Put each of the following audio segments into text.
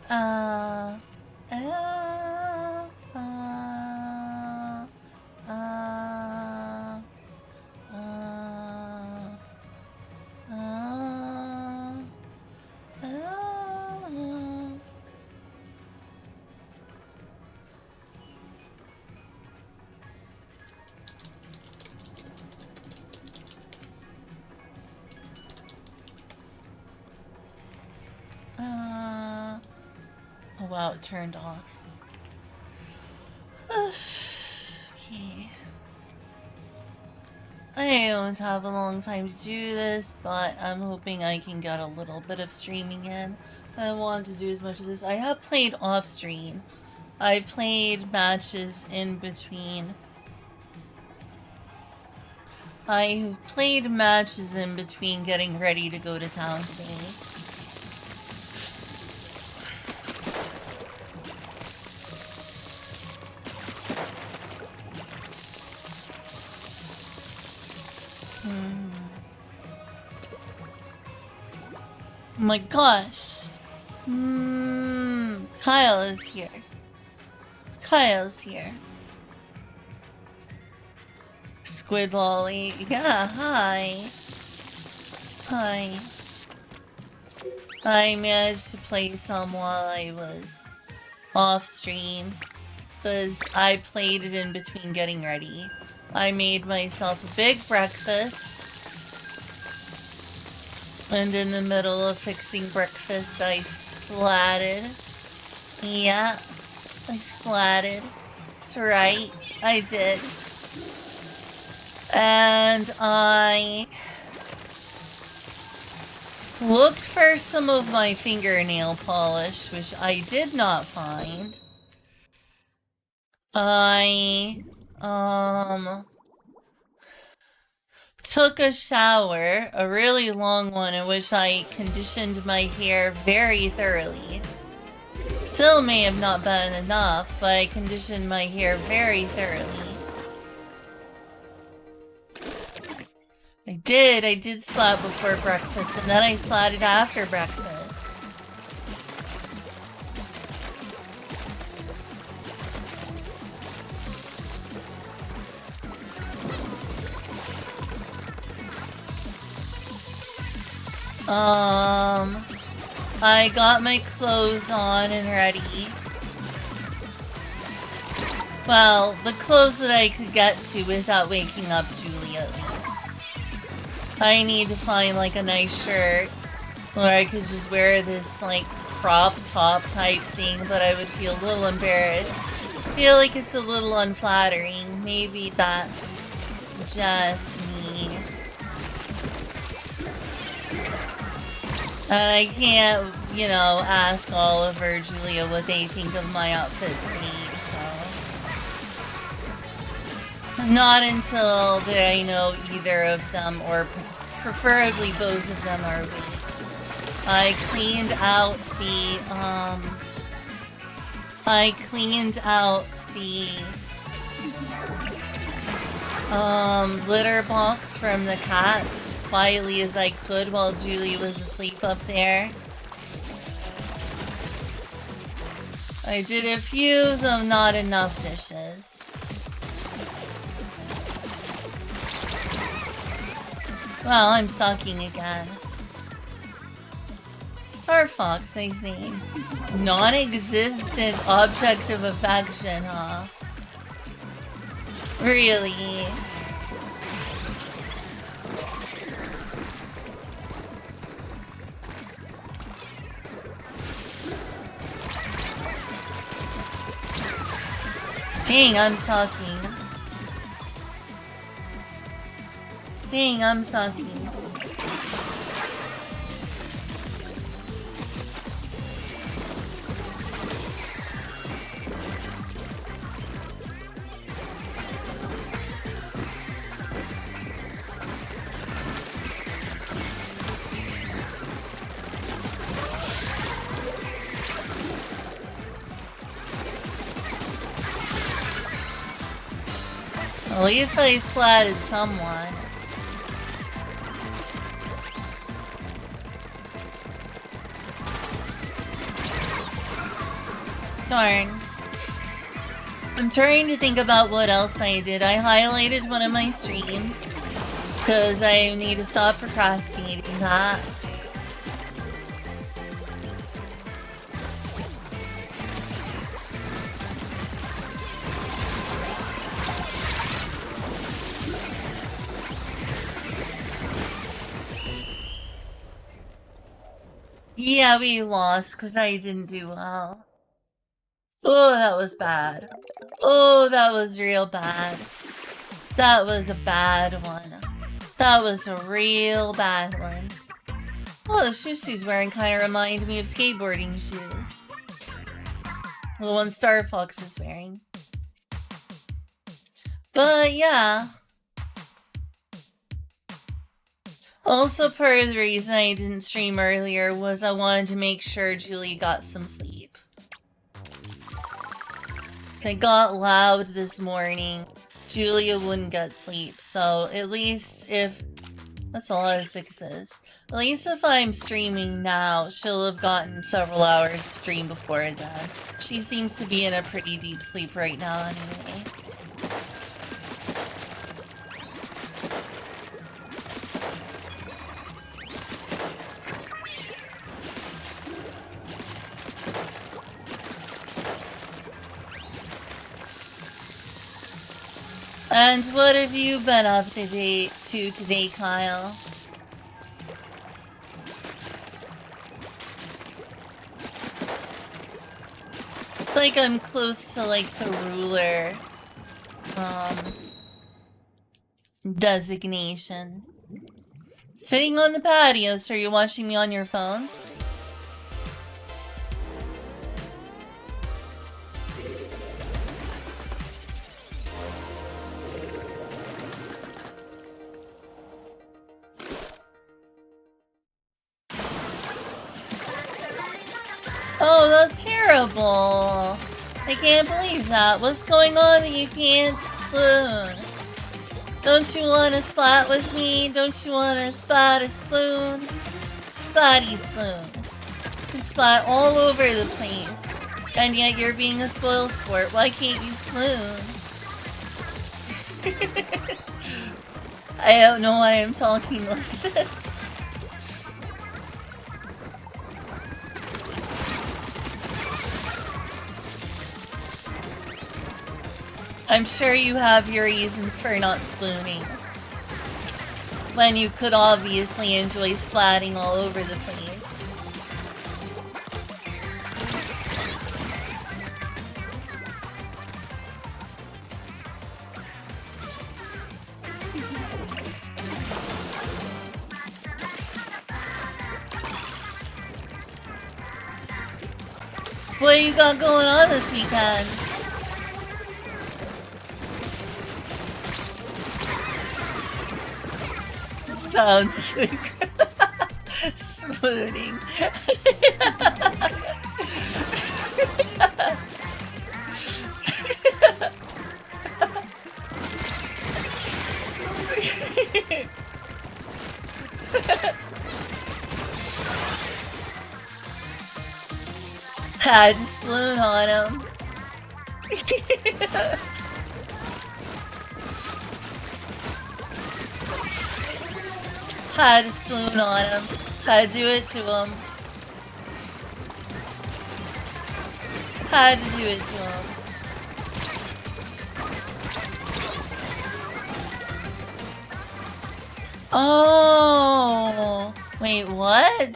Uh, uh, uh, uh, uh, oh wow, it turned off. Okay. I don't have a long time to do this, but I'm hoping I can get a little bit of streaming in. I don't want to do as much of this. I have played off stream. I played matches in between. I played matches in between getting ready to go to town today. Oh my gosh. Kyle is here. Kyle's here. Squid Lolly. Yeah, hi. Hi. I managed to play some while I was off stream, because I played it in between getting ready. I made myself a big breakfast, and in the middle of fixing breakfast, I splatted. Yeah, I splatted. That's right, I did. And I looked for some of my fingernail polish, which I did not find. I, took a shower, a really long one, in which I conditioned my hair very thoroughly. Still may have not been enough, but I conditioned my hair very thoroughly. I did splat before breakfast, and then I splatted after breakfast. I got my clothes on and ready. Well, the clothes that I could get to without waking up Julie, at least. I need to find, like, a nice shirt where I could just wear this, like, crop top type thing, but I would feel a little embarrassed. Feel like it's a little unflattering. Maybe that's just me. And I can't, you know, ask Oliver, Julia, what they think of my outfit today, so. Not until I know either of them, or preferably both of them, are weak. I cleaned out the litter box from the cats as quietly as I could while Julie was asleep up there. I did a few, though not enough dishes. Well, I'm sucking again. Star Fox, nice name. Non-existent object of affection, huh? Really? Dang, I'm sucking. Dang, I'm sucking. At least I splatted someone. Darn. I'm trying to think about what else I did. I highlighted one of my streams because I need to stop procrastinating that. Yeah, we lost because I didn't do well. Oh, that was bad. Oh, that was real bad. That was a bad one. That was a real bad one. Oh, the shoes she's wearing kind of remind me of skateboarding shoes. The one Star Fox is wearing. But yeah. Also, part of the reason I didn't stream earlier was I wanted to make sure Julie got some sleep. So I got loud this morning. Julia wouldn't get sleep, so at least if... That's a lot of sixes. At least if I'm streaming now, she'll have gotten several hours of stream before then. She seems to be in a pretty deep sleep right now anyway. And what have you been up to today, Kyle? It's like I'm close to like the ruler designation. Sitting on the patio, so are you watching me on your phone? Oh, that's terrible. I can't believe that. What's going on that you can't spoon? Don't you want to splat with me? Don't you want to splat a spoon? Splatty spoon. You can splat all over the place. And yet you're being a spoil sport. Why can't you spoon? I don't know why I'm talking like this. I'm sure you have your reasons for not spooning. When you could obviously enjoy splatting all over the place. What you got going on this weekend? Sounds good. Spooning. Had to spoon on him. Had to spoon on him. Had to do it to him. Had to do it to him. Oh, wait, what?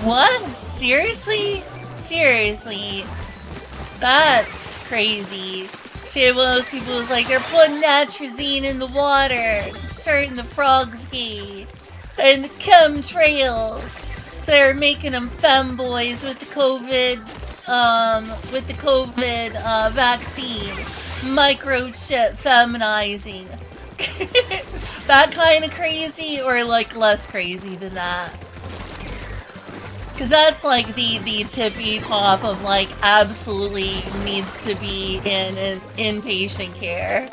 What? Seriously? Seriously? That's crazy. She one of those people who's like, they're putting atrazine in the water, starting the frogs gay, and the chemtrails. They're making them femboys with the COVID, vaccine. Microchip feminizing. That kind of crazy, or like less crazy than that? Because that's like the tippy top of like absolutely needs to be in an inpatient care.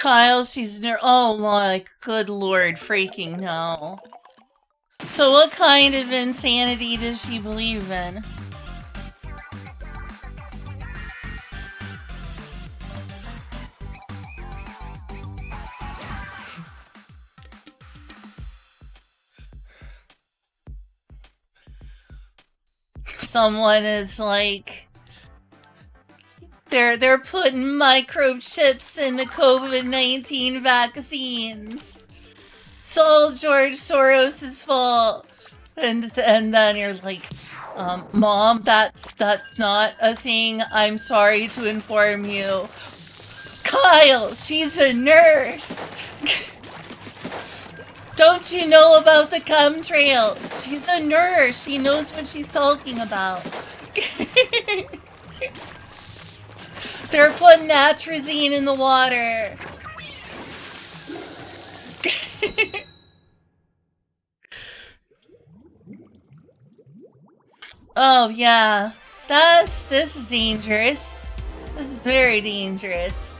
Kyle, she's oh, like, good lord, freaking no. So what kind of insanity does she believe in? Someone is like, they're putting microchips in the COVID-19 vaccines. It's all George Soros' fault. And then you're like, Mom, that's not a thing. I'm sorry to inform you. Kyle, she's a nurse. Don't you know about the chemtrails? She's a nurse. She knows what she's talking about. They're putting atrazine in the water. Oh, yeah. This is dangerous. This is very dangerous.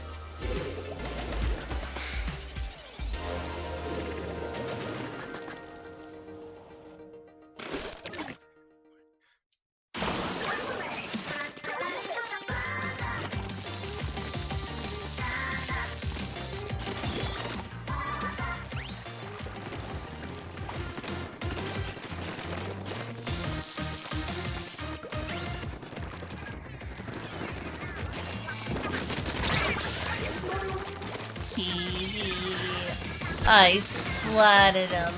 I splatted him.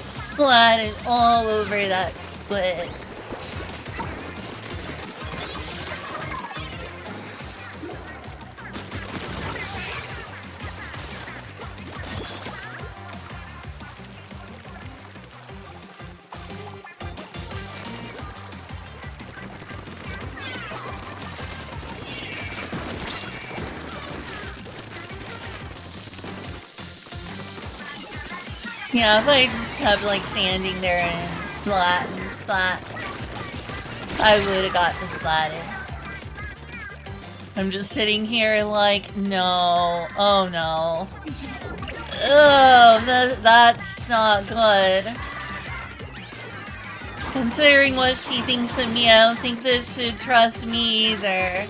Splatted all over that squid. Yeah, if I just kept like standing there and splat, I would have got the splatted. I'm just sitting here like, no, oh no. Oh, that's not good. Considering what she thinks of me, I don't think this should trust me either.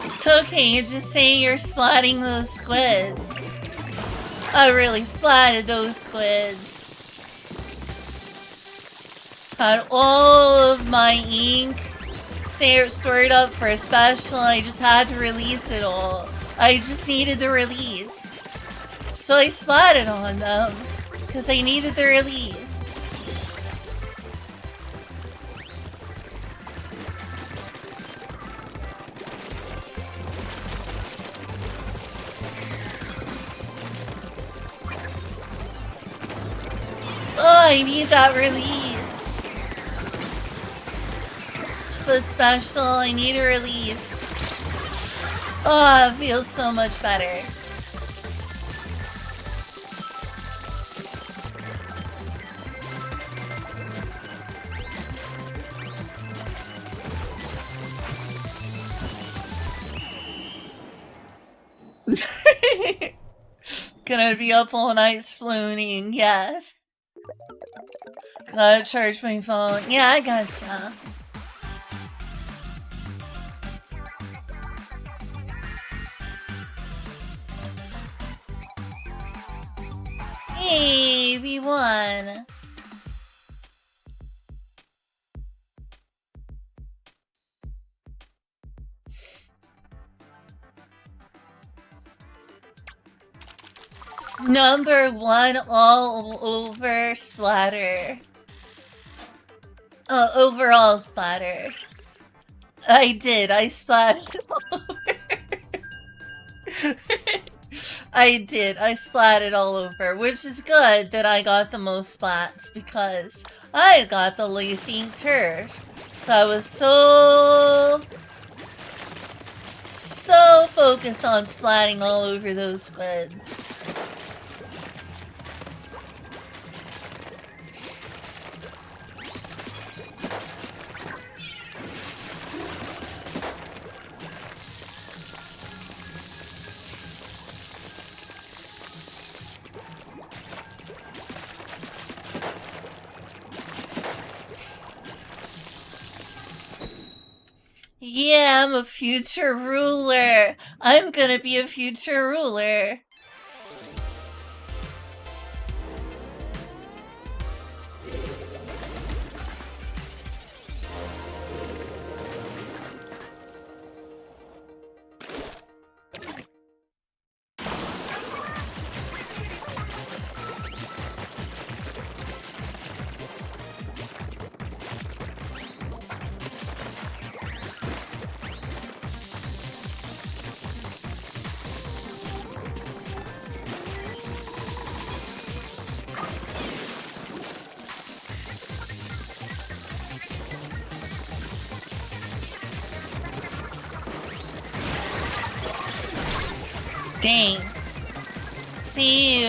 It's okay, you just say you're splatting those squids. I really splatted those squids. Had all of my ink stored up for a special, I just had to release it all. I just needed the release. So I splatted on them, because I needed the release. Oh, I need that release. The special, I need a release. Oh, it feels so much better. Gonna be up all night spooning, yes. Gotta charge my phone. Yeah, I gotcha. Hey, we won. Number 1 all over splatter. Overall splatter. I did. I splatted all over. I did. I splatted all over, which is good that I got the most splats because I got the least ink turf. So I was so focused on splatting all over those squids. Yeah, I'm a future ruler. I'm gonna be a future ruler. Dang. See you.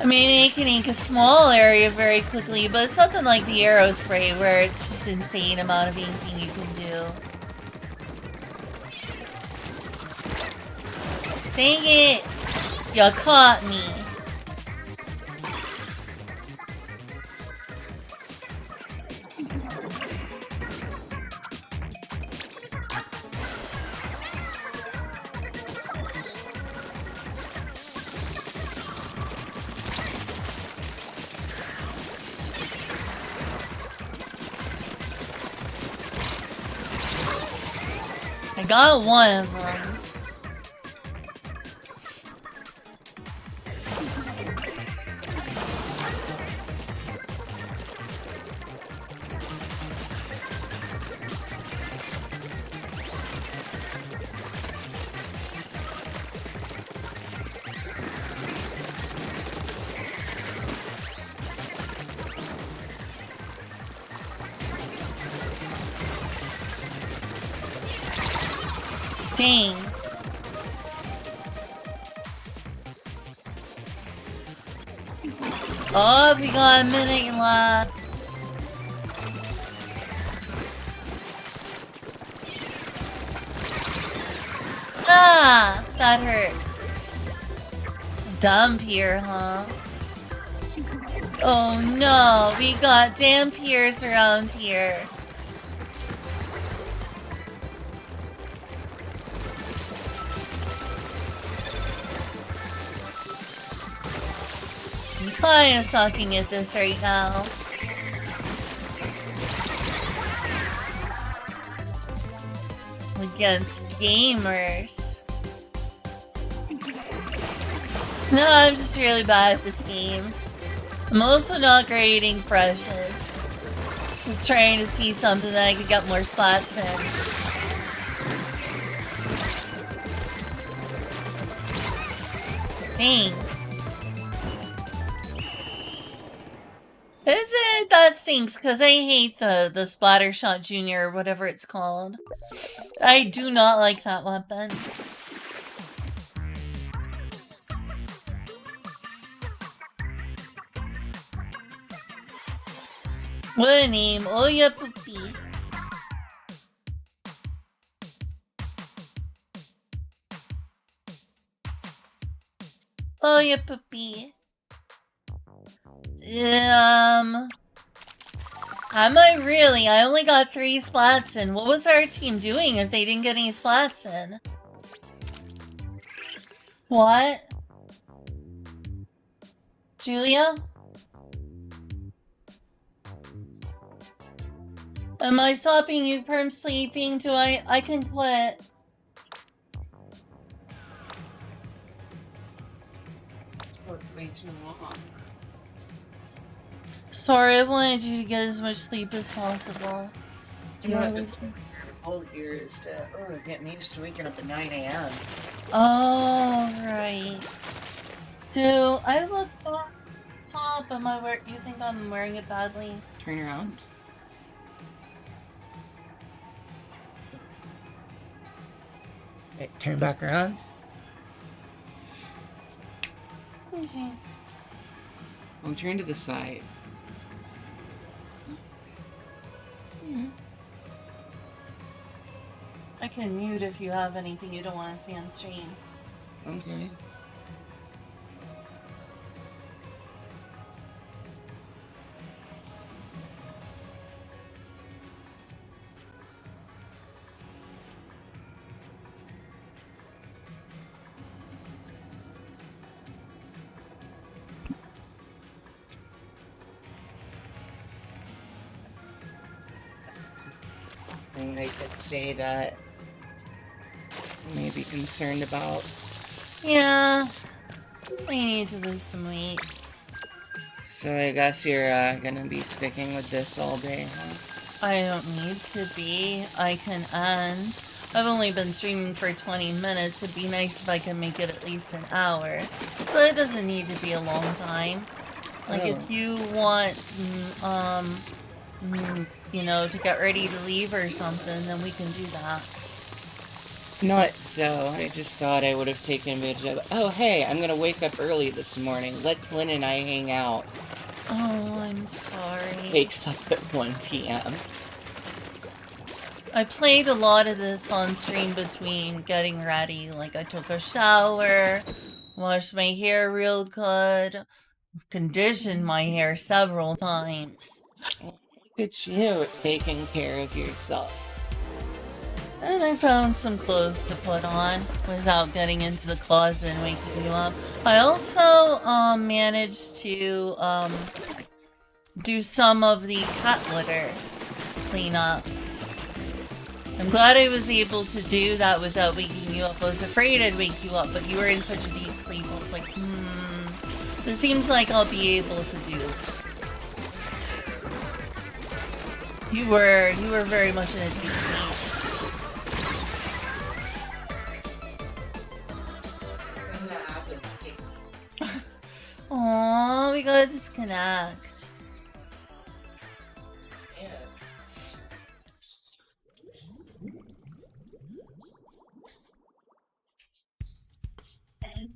I mean, it can ink a small area very quickly, but it's nothing like the arrow spray where it's just insane amount of inking you can do. Dang it! You caught me. I got one of them. Dang. Oh, we got a minute left. Ah, that hurts. Dampier, huh? Oh no, we got Dampiers around here. I'm kinda sucking at this right now. Against gamers. No, I'm just really bad at this game. I'm also not grading brushes. Just trying to see something that I could get more spots in. Dang. Is it? That stinks, because I hate the Splattershot Junior or whatever it's called. I do not like that weapon. What a name. Oya Puppy. Oya Puppy. Am I really? I only got 3 splats in. What was our team doing if they didn't get any splats in? What? Julia? Am I stopping you from sleeping? I can quit. Took way too long. Sorry, I wanted you to get as much sleep as possible. Do you want to leave some? Whole here is to get me used to waking up at 9 a.m. Oh, right. Do I look top? Am I wearing? You think I'm wearing it badly? Turn around. Okay, turn back around. Okay. I'll turn to the side. I can mute if you have anything you don't want to see on stream. Okay. Thing I could say that I may be concerned about. Yeah, we need to lose some weight. So I guess you're gonna be sticking with this all day, huh? I don't need to be. I can end. I've only been streaming for 20 minutes. It'd be nice if I could make it at least an hour. But it doesn't need to be a long time. Like, if you want, you know, to get ready to leave or something, then we can do that. Not so. I just thought I would have taken advantage of it. Oh, hey, I'm gonna wake up early this morning. Let's Lynn and I hang out. Oh, I'm sorry. Wakes up at 1 p.m. I played a lot of this on stream between getting ready. Like, I took a shower, washed my hair real good, conditioned my hair several times. Look at you taking care of yourself. And I found some clothes to put on without getting into the closet and waking you up. I also managed to do some of the cat litter cleanup. I'm glad I was able to do that without waking you up. I was afraid I'd wake you up, but you were in such a deep sleep. I was like, this seems like I'll be able to do. You were very much in a deep sleep. Aww, we gotta disconnect.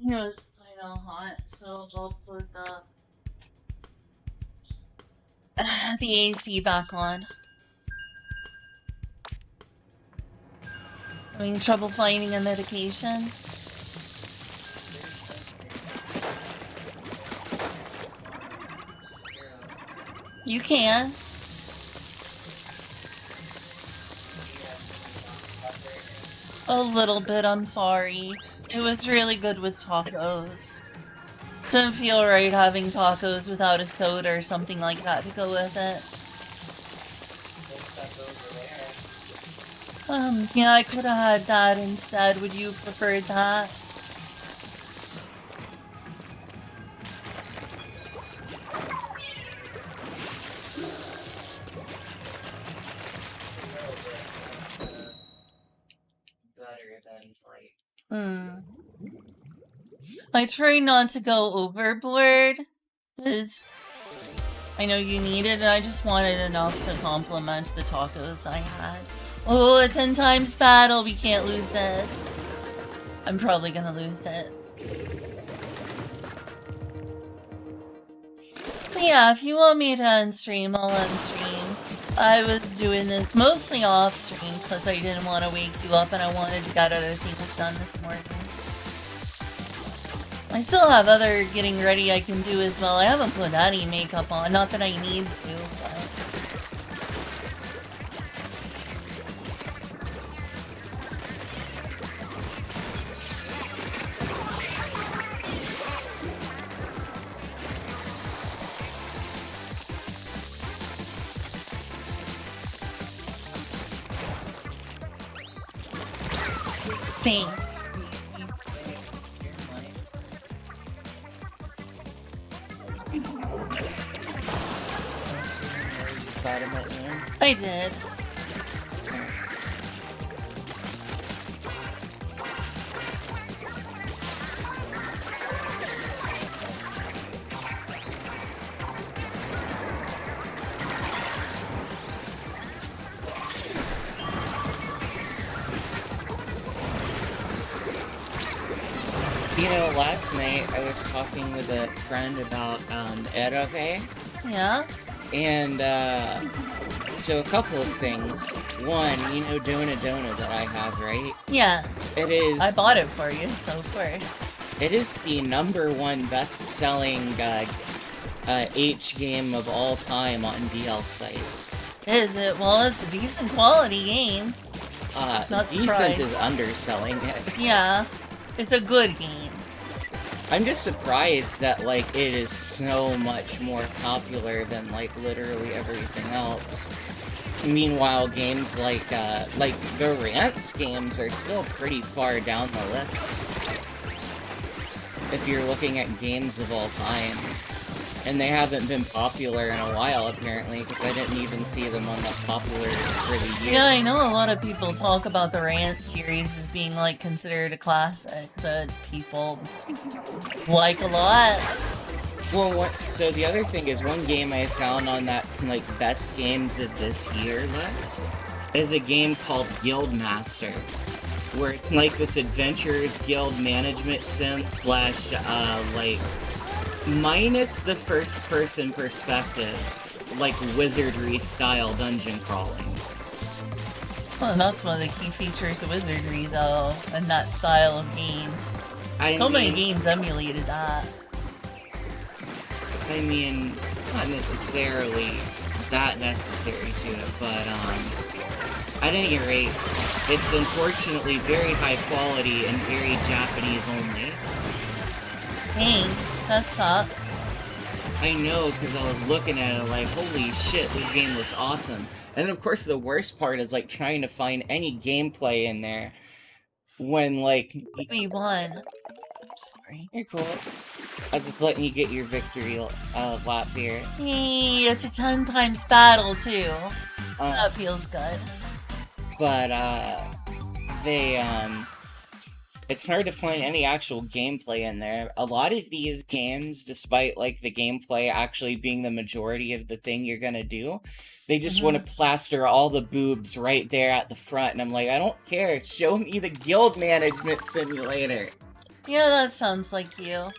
You know, it's kind of hot, so I'll put the AC back on. Having trouble finding a medication? You can. A little bit, I'm sorry. It was really good with tacos. Didn't feel right having tacos without a soda or something like that to go with it. Yeah, I could have had that instead. Would you prefer that? I try not to go overboard, because I know you need it, and I just wanted enough to complement the tacos I had. Oh, a 10 times battle, we can't lose this. I'm probably gonna lose it. But yeah, if you want me to unstream, I'll unstream. I was doing this mostly off stream because I didn't want to wake you up and I wanted to get other things done this morning. I still have other getting ready I can do as well. I haven't put any makeup on, not that I need to, but... Dang. I did. You know, last night I was talking with a friend about Erove, Yeah? and so a couple of things. One, you know Dona Dona that I have, right? Yes. It is. I bought it for you, so of course. It is the #1 best-selling H game of all time on DL site. Is it? Well, it's a decent quality game. Not Decent surprised. is underselling it. Yeah. It's a good game. I'm just surprised that, like, it is so much more popular than, like, literally everything else. Meanwhile, games like the Rants games are still pretty far down the list. If you're looking at games of all time. And they haven't been popular in a while, apparently, because I didn't even see them on the popular for the year. Yeah, I know a lot of people talk about the Rant series as being, like, considered a classic that people like a lot. Well, so the other thing is, one game I found on that, like, best games of this year list is a game called Guildmaster, where it's like this Adventurers Guild management sim slash, like, minus the first-person perspective, like, wizardry-style dungeon crawling. Well, that's one of the key features of Wizardry, though, and that style of game. So many games emulated that. I mean, not necessarily that necessary to it, but, at any rate, it's unfortunately very high quality and very Japanese only. Dang, that sucks. I know, because I was looking at it like, holy shit, this game looks awesome. And then, of course, the worst part is, like, trying to find any gameplay in there when, like... We won. Sorry. You're cool. I'm just letting you get your victory lap here. Hey, it's a 10 times battle, too. That feels good. But, it's hard to find any actual gameplay in there. A lot of these games, despite, like, the gameplay actually being the majority of the thing you're gonna do, they just want to plaster all the boobs right there at the front, and I'm like, I don't care, show me the guild management simulator. Yeah, that sounds like you.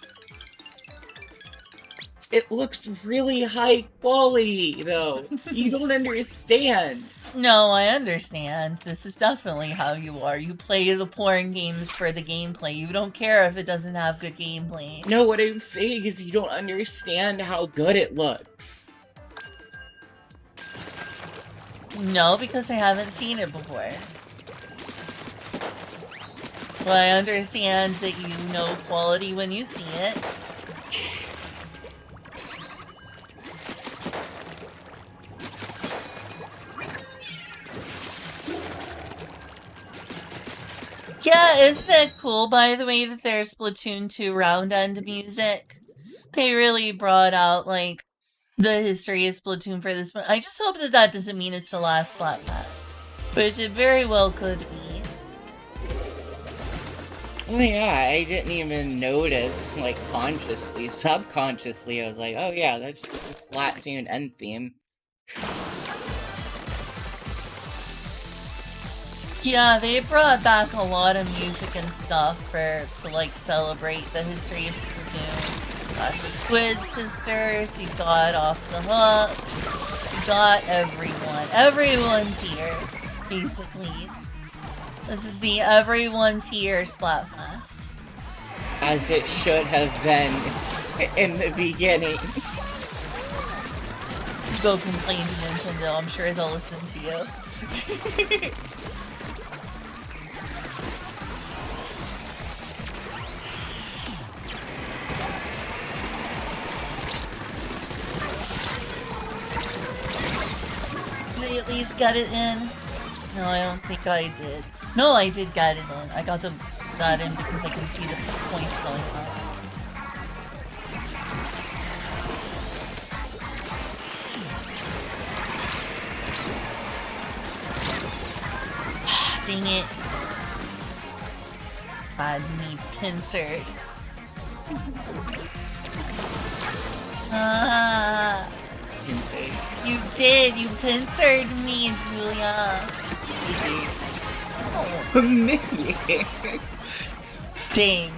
It looks really high quality, though. You don't understand. No, I understand. This is definitely how you are. You play the porn games for the gameplay. You don't care if it doesn't have good gameplay. No, what I'm saying is you don't understand how good it looks. No, because I haven't seen it before. Well, I understand that you know quality when you see it. Yeah, isn't it cool, by the way, that there's Splatoon 2 round end music? They really brought out, like, the history of Splatoon for this one. I just hope that that doesn't mean it's the last Splatfest, which it very well could be. Well, yeah, I didn't even notice, like, consciously. Subconsciously, I was like, oh yeah, that's just the Splatoon end theme. Yeah, they brought back a lot of music and stuff to like celebrate the history of Splatoon. You got the Squid Sisters, you got Off the Hook, you got everyone. Everyone's here, basically. This is the everyone's here Splatfest. As it should have been in the beginning. Go complain to Nintendo, I'm sure they'll listen to you. They at least got it in. No, I don't think I did. No, I did get it in. I got that in because I can see the points going up. Dang it. Had me pincered. Ah. Insane. You did. You pincered me, Julia. Oh. Dang.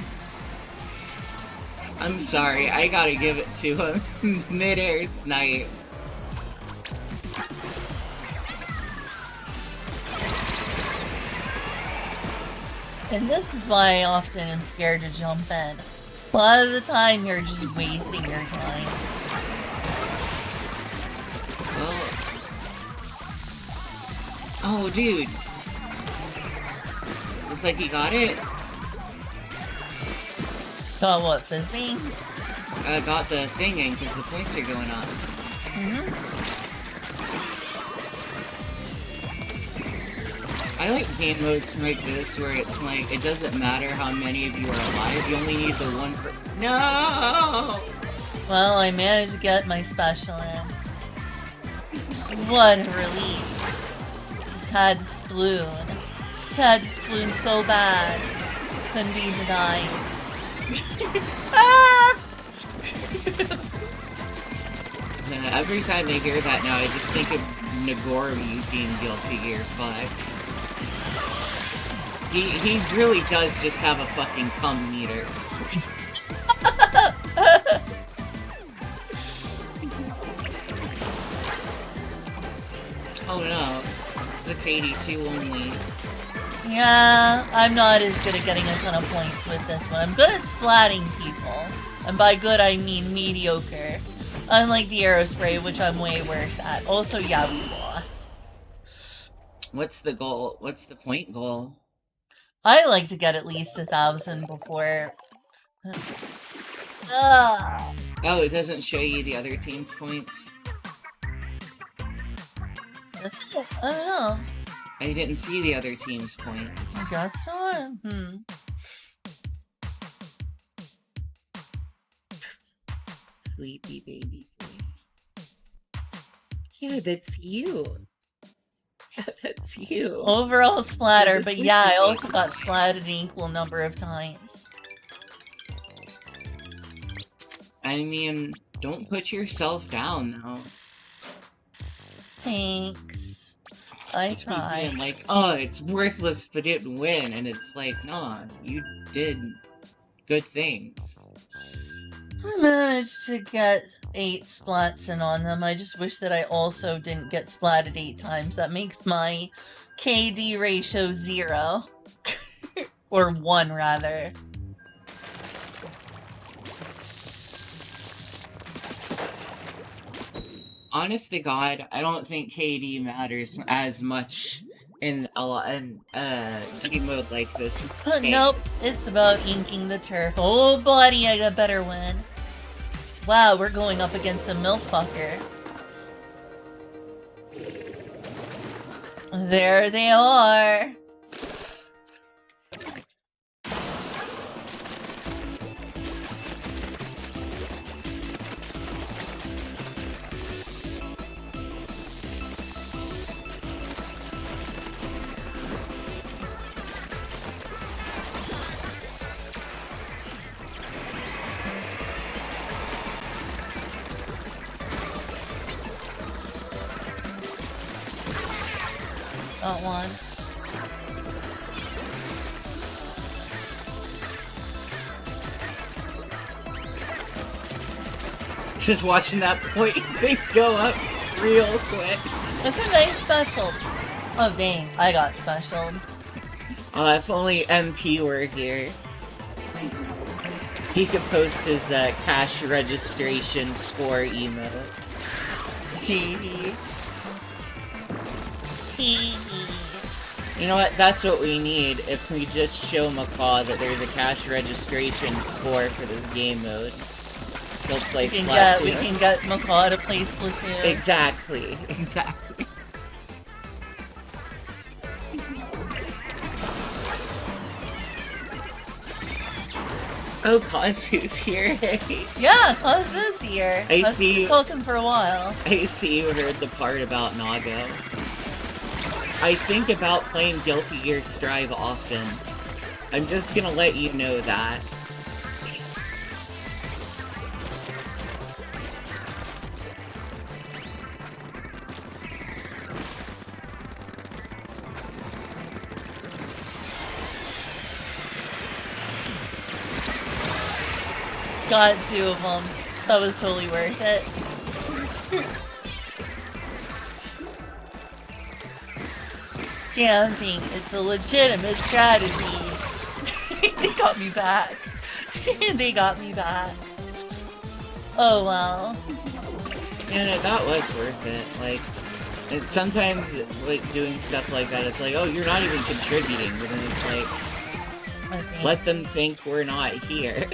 I'm sorry, I gotta give it to him. Mid-air snipe. And this is why I often am scared to jump in. A lot of the time, you're just wasting your time. Well... Oh, dude. Looks like he got it. Got what, fizz wings? Got the thing in because the points are going up. I like game modes like this where it's like, it doesn't matter how many of you are alive, you only need the one per- No! Well, I managed to get my special in. What a release. Just had to sploon. Just had to sploon so bad. Couldn't be denied. Ah! Every time I hear that now, I just think of Nagori being Guilty Gear 5. He really does just have a fucking cum meter. Oh no, 682 only. Yeah, I'm not as good at getting a ton of points with this one. I'm good at splatting people. And by good, I mean mediocre. Unlike the Aerospray, which I'm way worse at. Also, yeah, we lost. What's the goal? What's the point goal? I like to get at least 1,000 before... Oh, it doesn't show you the other team's points? That's it. I don't know. I didn't see the other team's points. I guess so. Sleepy baby boy. Yeah, that's you. That's you. Overall splatter, Yeah, but yeah, I also got splatted an equal number of times. I mean, don't put yourself down now. Thanks. I Keep try. being like, oh, it's worthless if it didn't win, and it's like, nah, you did good things. I managed to get 8 splats in on them. I just wish that I also didn't get splatted 8 times. That makes my KD ratio 0. Or 1, rather. Honest to God, I don't think KD matters as much in game mode like this. Nope, it's about inking the turf. Oh, buddy, I got better win. Wow, we're going up against a milf fucker. There they are. Got one. Just watching that point thing go up real quick. That's a nice special. Oh dang, I got special. If only MP were here. He could post his cash registration score emote. TV. You know what? That's what we need. If we just show Macaw that there's a cash registration score for this game mode, he'll play Splatoon. We can get Macaw to play Splatoon. Exactly. Exactly. Oh, Kazu's here. Yeah, Kazu's here. I I've see. been talking for a while. I see you heard the part about Nago. I think about playing Guilty Gear Strive often. I'm just gonna let you know that. Got 2 of them. That was totally worth it. Camping, it's a legitimate strategy. They got me back. They got me back. Oh well. Yeah, no, that was worth it. Like, sometimes like, doing stuff like that, it's like, oh, you're not even contributing, but then it's like, Oh, let them think we're not here.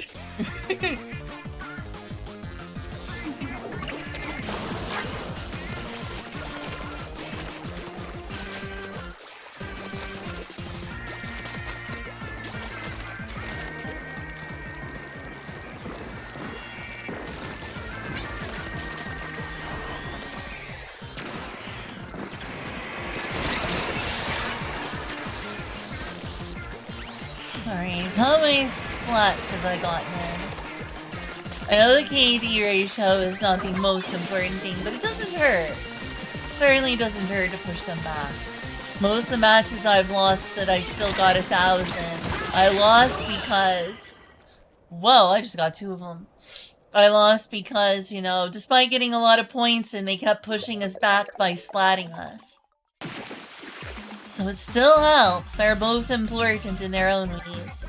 Alright, how many splats have I gotten in? I know the KD ratio is not the most important thing, but it doesn't hurt. It certainly doesn't hurt to push them back. Most of the matches I've lost that I still got 1,000, I lost because... Whoa, I just got 2 of them. I lost because, you know, despite getting a lot of points and they kept pushing us back by splatting us. So it still helps. They're both important in their own ways.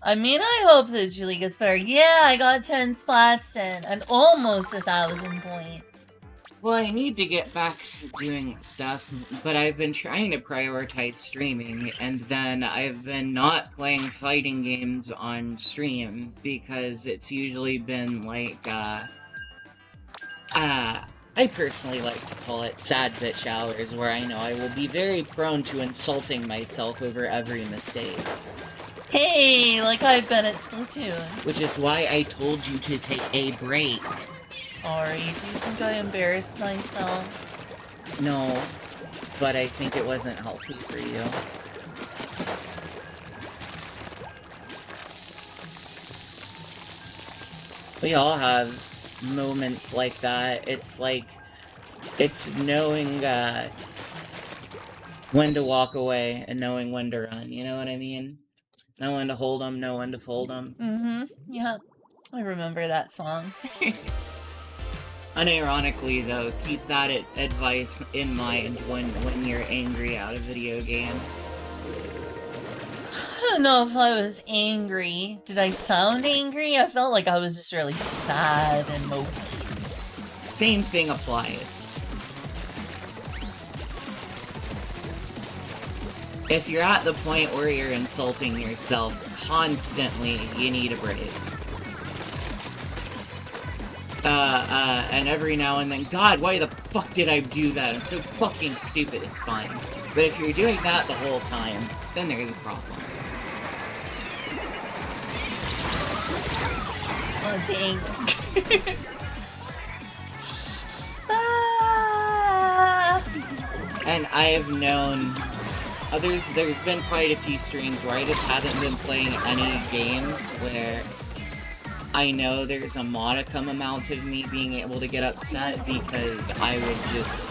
I mean, I hope that Julie gets better. Yeah, I got 10 splats in and almost 1,000 points. Well, I need to get back to doing stuff, but I've been trying to prioritize streaming, and then I've been not playing fighting games on stream, because it's usually been like, I personally like to call it sad bitch hours, where I know I will be very prone to insulting myself over every mistake. Hey, like I've been at Splatoon. Which is why I told you to take a break. Sorry, do you think I embarrassed myself? No, but I think it wasn't healthy for you. We all have moments like that. It's like, it's knowing when to walk away and knowing when to run, you know what I mean? Know when to hold them, know when to fold them. Mm-hmm, yeah. I remember that song. Unironically, though, keep that advice in mind when you're angry at a video game. I don't know if I was angry. Did I sound angry? I felt like I was just really sad and mopey. Same thing applies. If you're at the point where you're insulting yourself constantly, you need a break. And every now and then, God, why the fuck did I do that? I'm so fucking stupid, it's fine. But if you're doing that the whole time, then there is a problem. Oh, dang. And I have known... there's been quite a few streams where I just haven't been playing any games where I know there's a modicum amount of me being able to get upset because I would just...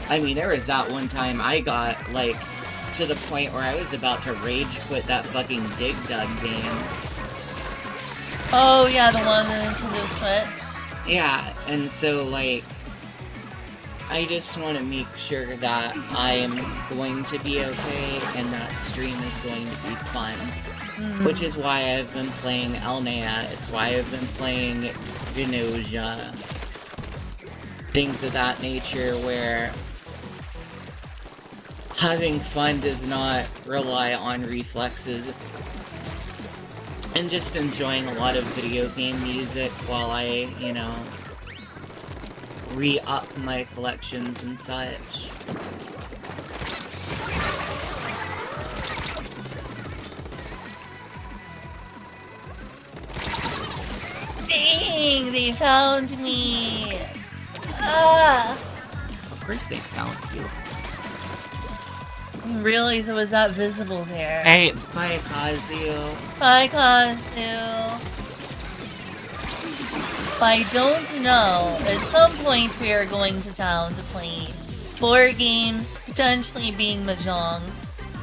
I mean, there was that one time I got, like, to the point where I was about to rage quit that fucking Dig Dug game. Oh, yeah, the one on the Nintendo Switch. Yeah, and so, like, I just want to make sure that I am going to be okay and that stream is going to be fun. Mm-hmm. Which is why I've been playing Elnea, it's why I've been playing Genoja. Things of that nature where having fun does not rely on reflexes. And just enjoying a lot of video game music while I, you know, re-up my collections and such. Dang, they found me! Ah! Of course they found you. I didn't realize it was that visible there. Hey, bye, Kazu. Bye, Kazu. I don't know. At some point we are going to town to play board games, potentially being Mahjong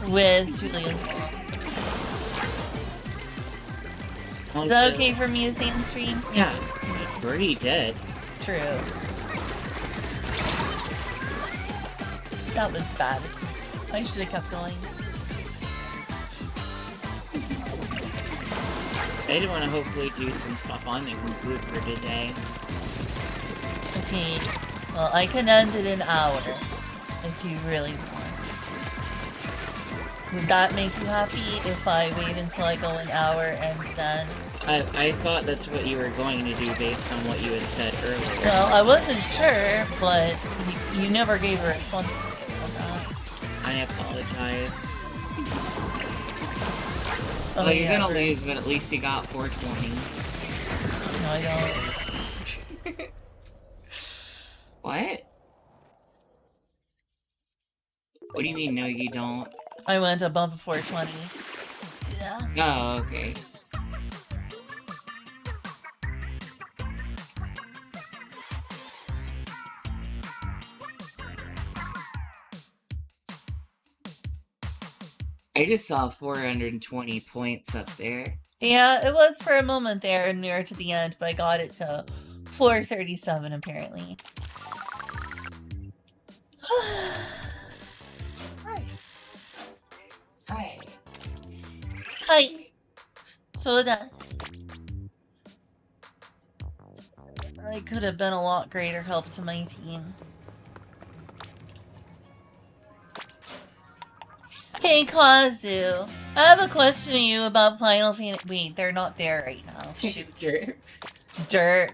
with Julia's mom. Is that okay for me to say on stream? Yeah, you already did. True. That was bad. I should have kept going. I did want to hopefully do some stuff on and conclude for today. Okay. Well, I can end it an hour. If you really want. Would that make you happy if I wait until I go an hour and then... I thought that's what you were going to do based on what you had said earlier. Well, I wasn't sure, but you never gave a response to me on that. I apologize. Oh, well, you're yeah. gonna lose, but at least you got 420. No, I don't. What? What do you mean, no you don't? I went above 420. Yeah. Oh, okay. I just saw 420 points up there. Yeah, it was for a moment there near to the end, but I got it to 437 apparently. Hi. Hi. Hi. So that's... I could have been a lot greater help to my team. Hey Kazu, I have a question to you about Final Fantasy. Wait, they're not there right now. Shoot. Derp. Derp.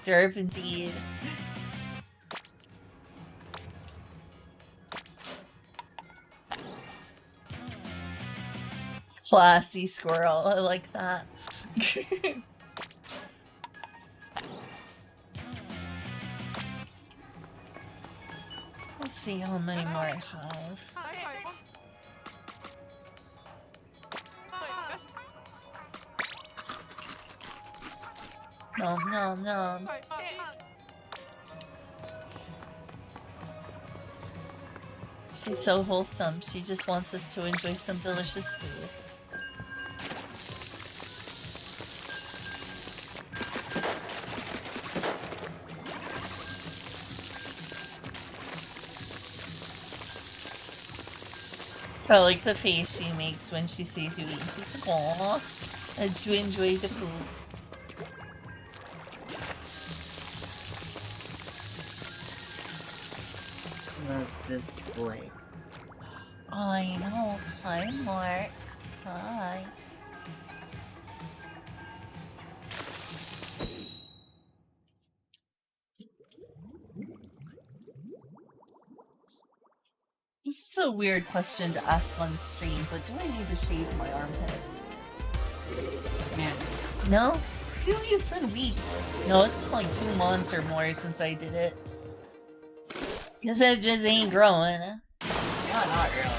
Derp indeed. Classy squirrel, I like that. Let's see how many more I have. Nom nom nom. She's so wholesome. She just wants us to enjoy some delicious food. I like the face she makes when she sees you eat. She's like, aww. And you enjoy the food. Love this boy. I know. Hi, Mark. Hi. This is a weird question to ask on stream, but do I need to shave my armpits? Yeah. No? Really, it's been weeks. No, it's been like 2 months or more since I did it. Guess it just ain't growing. No, not really.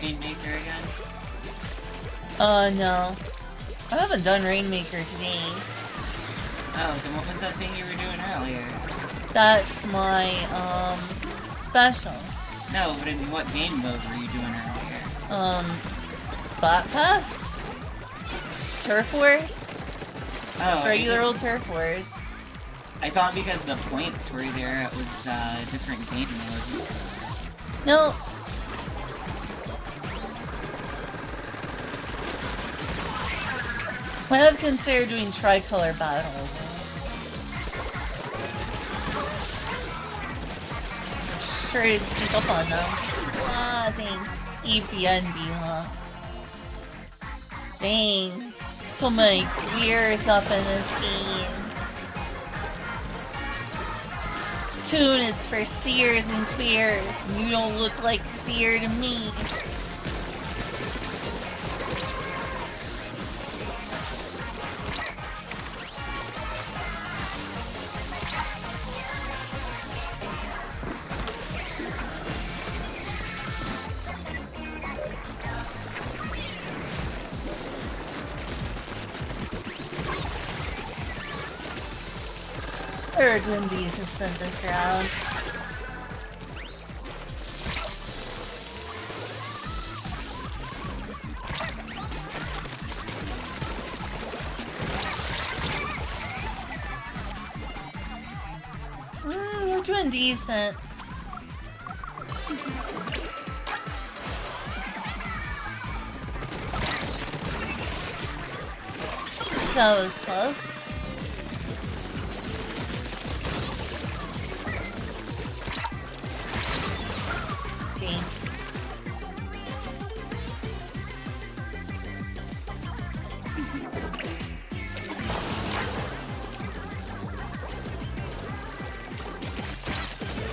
Rainmaker again? No. I haven't done Rainmaker today. Oh, then what was that thing you were doing earlier? That's my, special. No, but in what game mode were you doing earlier? Spot Pass? Turf Wars? Oh, Just regular old Turf Wars. I thought because the points were there, it was a different game mode. No. I have considered doing Tricolor Battle. sure to sneak up on them. Ah, dang. EPNB, huh? Dang. So many queers up in this game. This tune is for seers and queers, and you don't look like seer to me. Third would be to send this round. We're doing decent. That was close.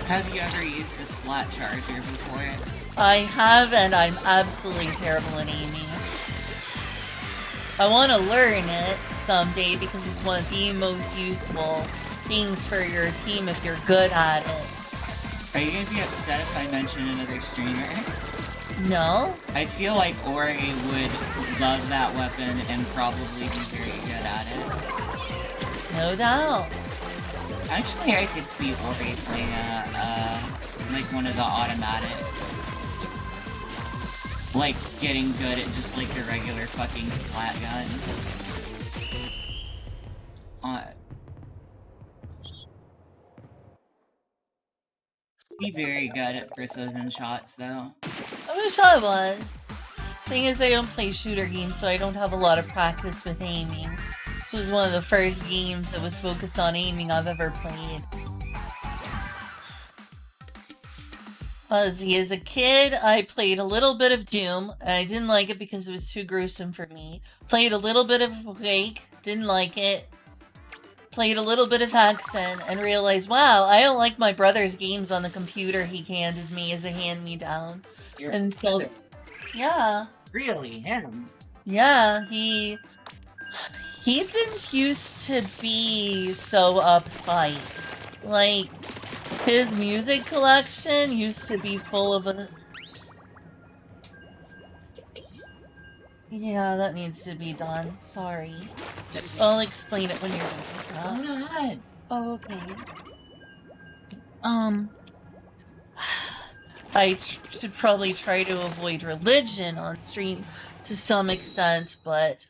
Have you ever used the Splat Charger before? I have, and I'm absolutely terrible at aiming. I want to learn it someday because it's one of the most useful things for your team if you're good at it. Are you gonna be upset if I mention another streamer? No? I feel like Ori would love that weapon and probably be very good at it. No doubt. Actually, I could see Ori playing like one of the automatics. Like, getting good at just like a regular fucking splat gun. Be very good at precision shots, though. I wish I was. Thing is, I don't play shooter games, so I don't have a lot of practice with aiming. This was one of the first games that was focused on aiming I've ever played. See, as a kid, I played a little bit of Doom, and I didn't like it because it was too gruesome for me. Played a little bit of Quake, didn't like it. Played a little bit of Hexen, and realized, wow, I don't like my brother's games on the computer he handed me as a hand-me-down. And so, yeah. Really? Him? Yeah, he didn't used to be so uptight. Like, his music collection used to be full of a... Yeah, that needs to be done. Sorry. I'll explain it when you're done. Go ahead. Oh, okay. I should probably try to avoid religion on stream to some extent, but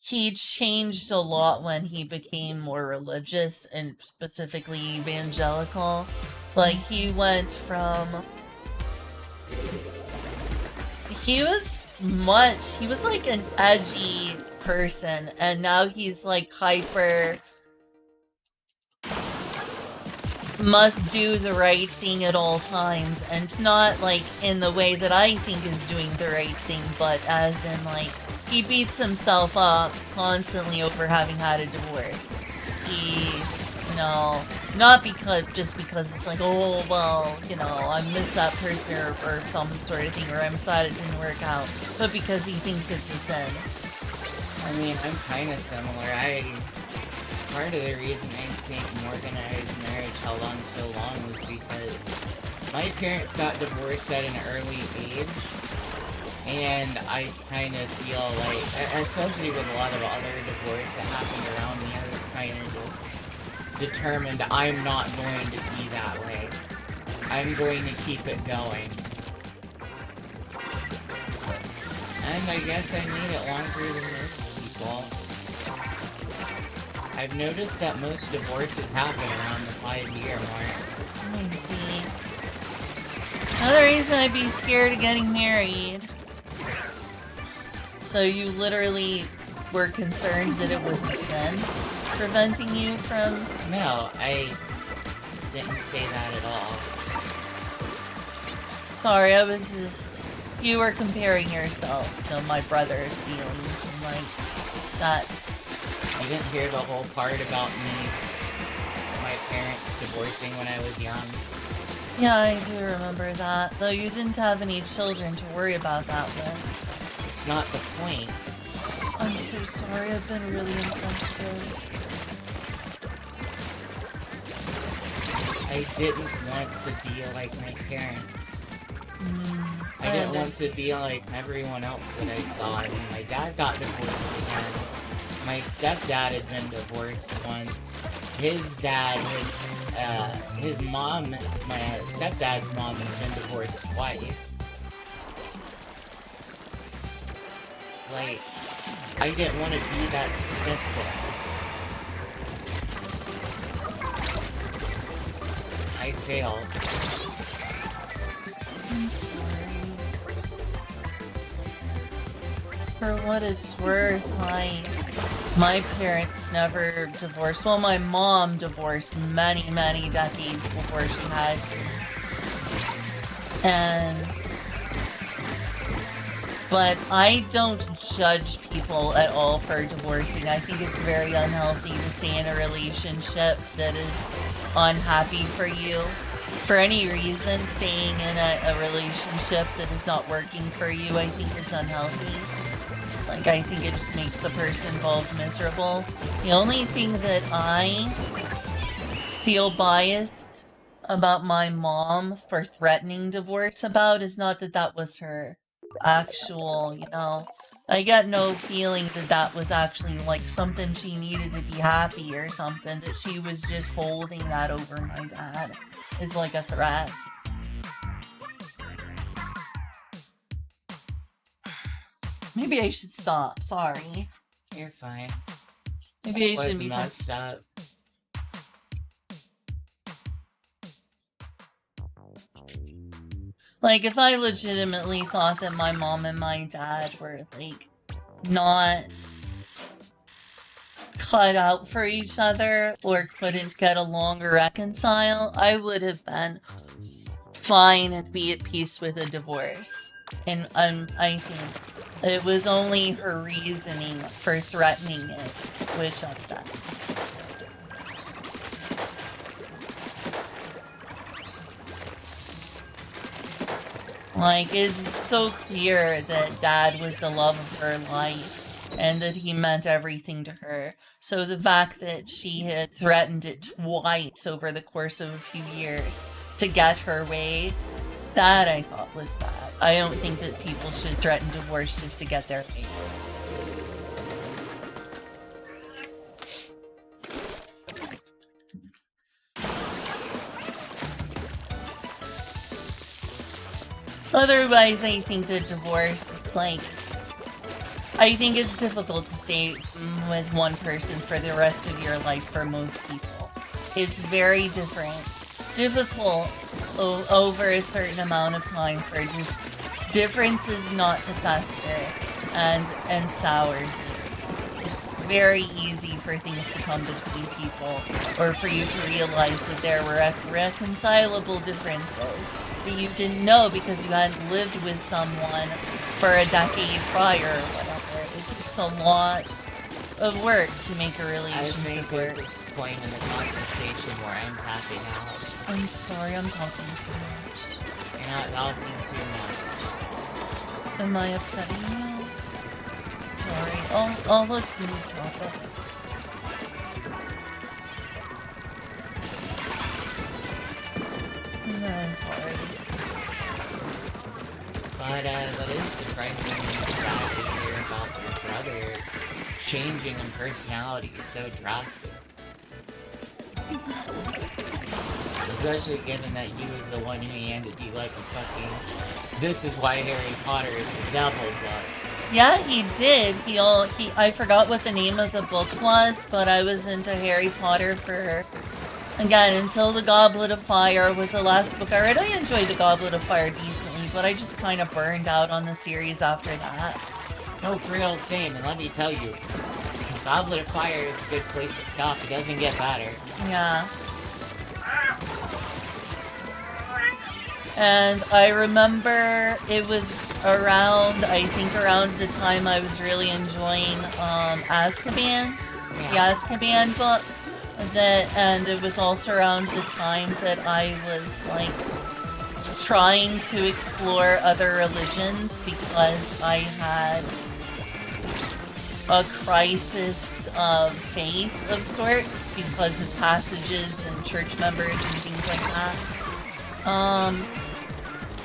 he changed a lot when he became more religious and specifically evangelical. Like, he went from... He was like an edgy person, and now he's like hyper... must do the right thing at all times, and not like in the way that I think is doing the right thing, but as in like he beats himself up constantly over having had a divorce. Not just because it's like, oh well, I miss that person or some sort of thing, or I'm sad it didn't work out, but because he thinks it's a sin. I mean, I'm kind of similar. Part of the reason I think organized marriage held on so long was because my parents got divorced at an early age, and I kind of feel like, especially with a lot of other divorce that happened around me, I was kind of just determined I'm not going to be that way. I'm going to keep it going. And I guess I made it longer than most people. I've noticed that most divorces happen around the 5-year mark. Let me see. Another reason I'd be scared of getting married. So you literally were concerned that it was a sin preventing you from... No, I didn't say that at all. Sorry, I was just... You were comparing yourself to my brother's feelings, and like, that's... You didn't hear the whole part about me, my parents divorcing when I was young? Yeah, I do remember that. Though you didn't have any children to worry about that with. It's not the point. I'm so sorry, I've been really insensitive. I didn't want to be like my parents. I didn't want to be like everyone else that I saw. I mean, my dad got divorced again. My stepdad had been divorced once. His dad had, his mom, my stepdad's mom had been divorced twice. Like, I didn't want to be that statistic. I failed. I'm sorry. For what it's worth, my parents never divorced. Well, my mom divorced many, many decades before she had me. But I don't judge people at all for divorcing. I think it's very unhealthy to stay in a relationship that is unhappy for you. For any reason, staying in a relationship that is not working for you, I think it's unhealthy. Like, I think it just makes the person involved miserable. The only thing that I feel biased about my mom for threatening divorce about is not that that was her actual, I got no feeling that that was actually like something she needed to be happy or something, that she was just holding that over my dad. It's like a threat. Maybe I should stop. Sorry. You're fine. Maybe I shouldn't be talking. Messed up. Like, if I legitimately thought that my mom and my dad were, like, not cut out for each other or couldn't get along or reconcile, I would have been fine and be at peace with a divorce. And I think it was only her reasoning for threatening it which upset me. Like, it's so clear that Dad was the love of her life and that he meant everything to her. So the fact that she had threatened it twice over the course of a few years to get her way, that I thought was bad. I don't think that people should threaten divorce just to get their way. Otherwise, I think that divorce, like, I think it's difficult to stay with one person for the rest of your life for most people. It's very difficult over a certain amount of time for just differences not to fester and sour things. It's very easy for things to come between people, or for you to realize that there were reconcilable differences that you didn't know because you hadn't lived with someone for a decade prior or whatever. It takes a lot of work to make a relationship work. At this point in the conversation where I'm tapping out. I'm sorry, I'm talking too much. You're not talking too much. Am I upsetting you? Sorry. Oh, let's move topics. No, I'm sorry. But that is surprisingly sad to hear about your brother changing in personality so drastic. Especially given that he was the one who handed you like a fucking "this is why Harry Potter is the devil" book. Yeah, he did. I forgot what the name of the book was, but I was into Harry Potter for, again, until The Goblet of Fire was the last book I read. I enjoyed The Goblet of Fire decently, but I just kind of burned out on the series after that. No, for real, same. And let me tell you, Goblet of Fire is a good place to stop. It doesn't get better. Yeah. And I remember it was around, I think around the time I was really enjoying Azkaban, the Azkaban book. And it was also around the time that I was like trying to explore other religions because I had a crisis of faith of sorts because of passages and church members and things like that.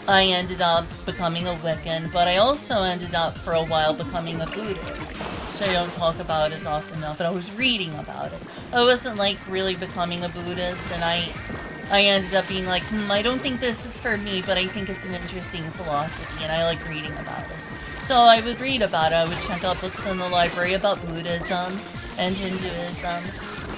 I ended up becoming a Wiccan, but I also ended up for a while becoming a Buddhist, which I don't talk about as often enough, but I was reading about it. I wasn't like really becoming a Buddhist, and I ended up being like, I don't think this is for me, but I think it's an interesting philosophy, and I like reading about it. So I would read about it. I would check out books in the library about Buddhism and Hinduism.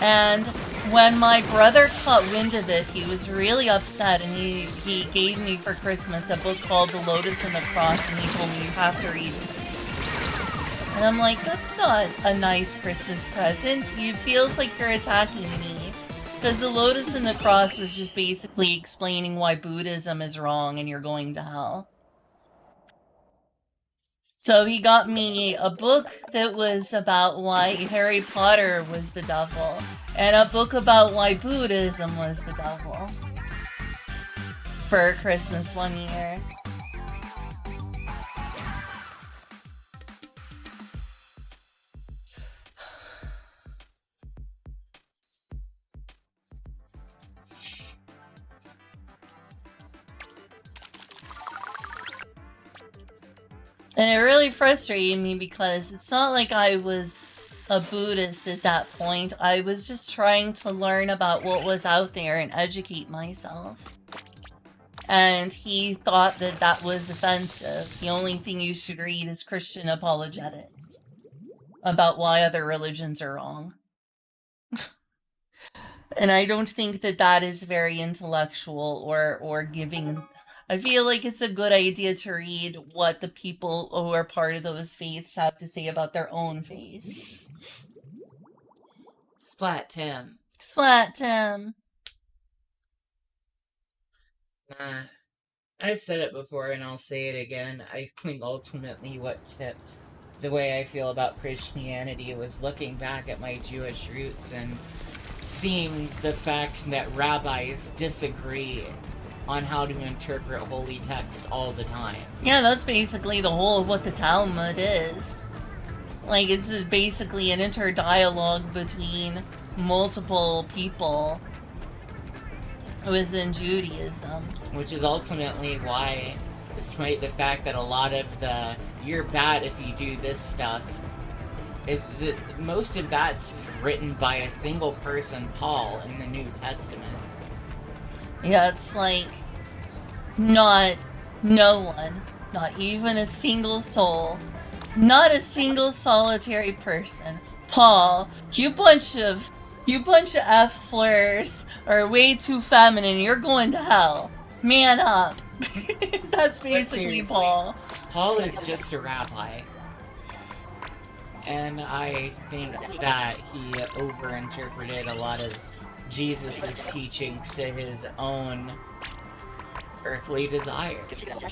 And when my brother caught wind of it, he was really upset, and he gave me for Christmas a book called The Lotus and the Cross, and he told me, you have to read this. And I'm like, that's not a nice Christmas present. It feels like you're attacking me. Because The Lotus and the Cross was just basically explaining why Buddhism is wrong and you're going to hell. So he got me a book that was about why Harry Potter was the devil, and a book about why Buddhism was the devil for Christmas one year. And it really frustrated me because it's not like I was a Buddhist at that point. I was just trying to learn about what was out there and educate myself. And he thought that that was offensive. The only thing you should read is Christian apologetics about why other religions are wrong. And I don't think that that is very intellectual or giving. I feel like it's a good idea to read what the people who are part of those faiths have to say about their own faith. Splat Tim. Splat Tim. I've said it before and I'll say it again. I think ultimately what tipped the way I feel about Christianity was looking back at my Jewish roots and seeing the fact that rabbis disagree on how to interpret holy text all the time. Yeah, that's basically the whole of what the Talmud is. Like, it's basically an interdialogue between multiple people within Judaism. Which is ultimately why, despite the fact that a lot of the you're bad if you do this stuff, is that most of that's written by a single person, Paul, in the New Testament. Yeah, it's like, no one, not even a single soul, not a single solitary person. Paul, you bunch of F slurs are way too feminine. You're going to hell. Man up. That's basically Paul. Paul is just a rabbi. And I think that he overinterpreted a lot of Jesus' teachings to his own earthly desires.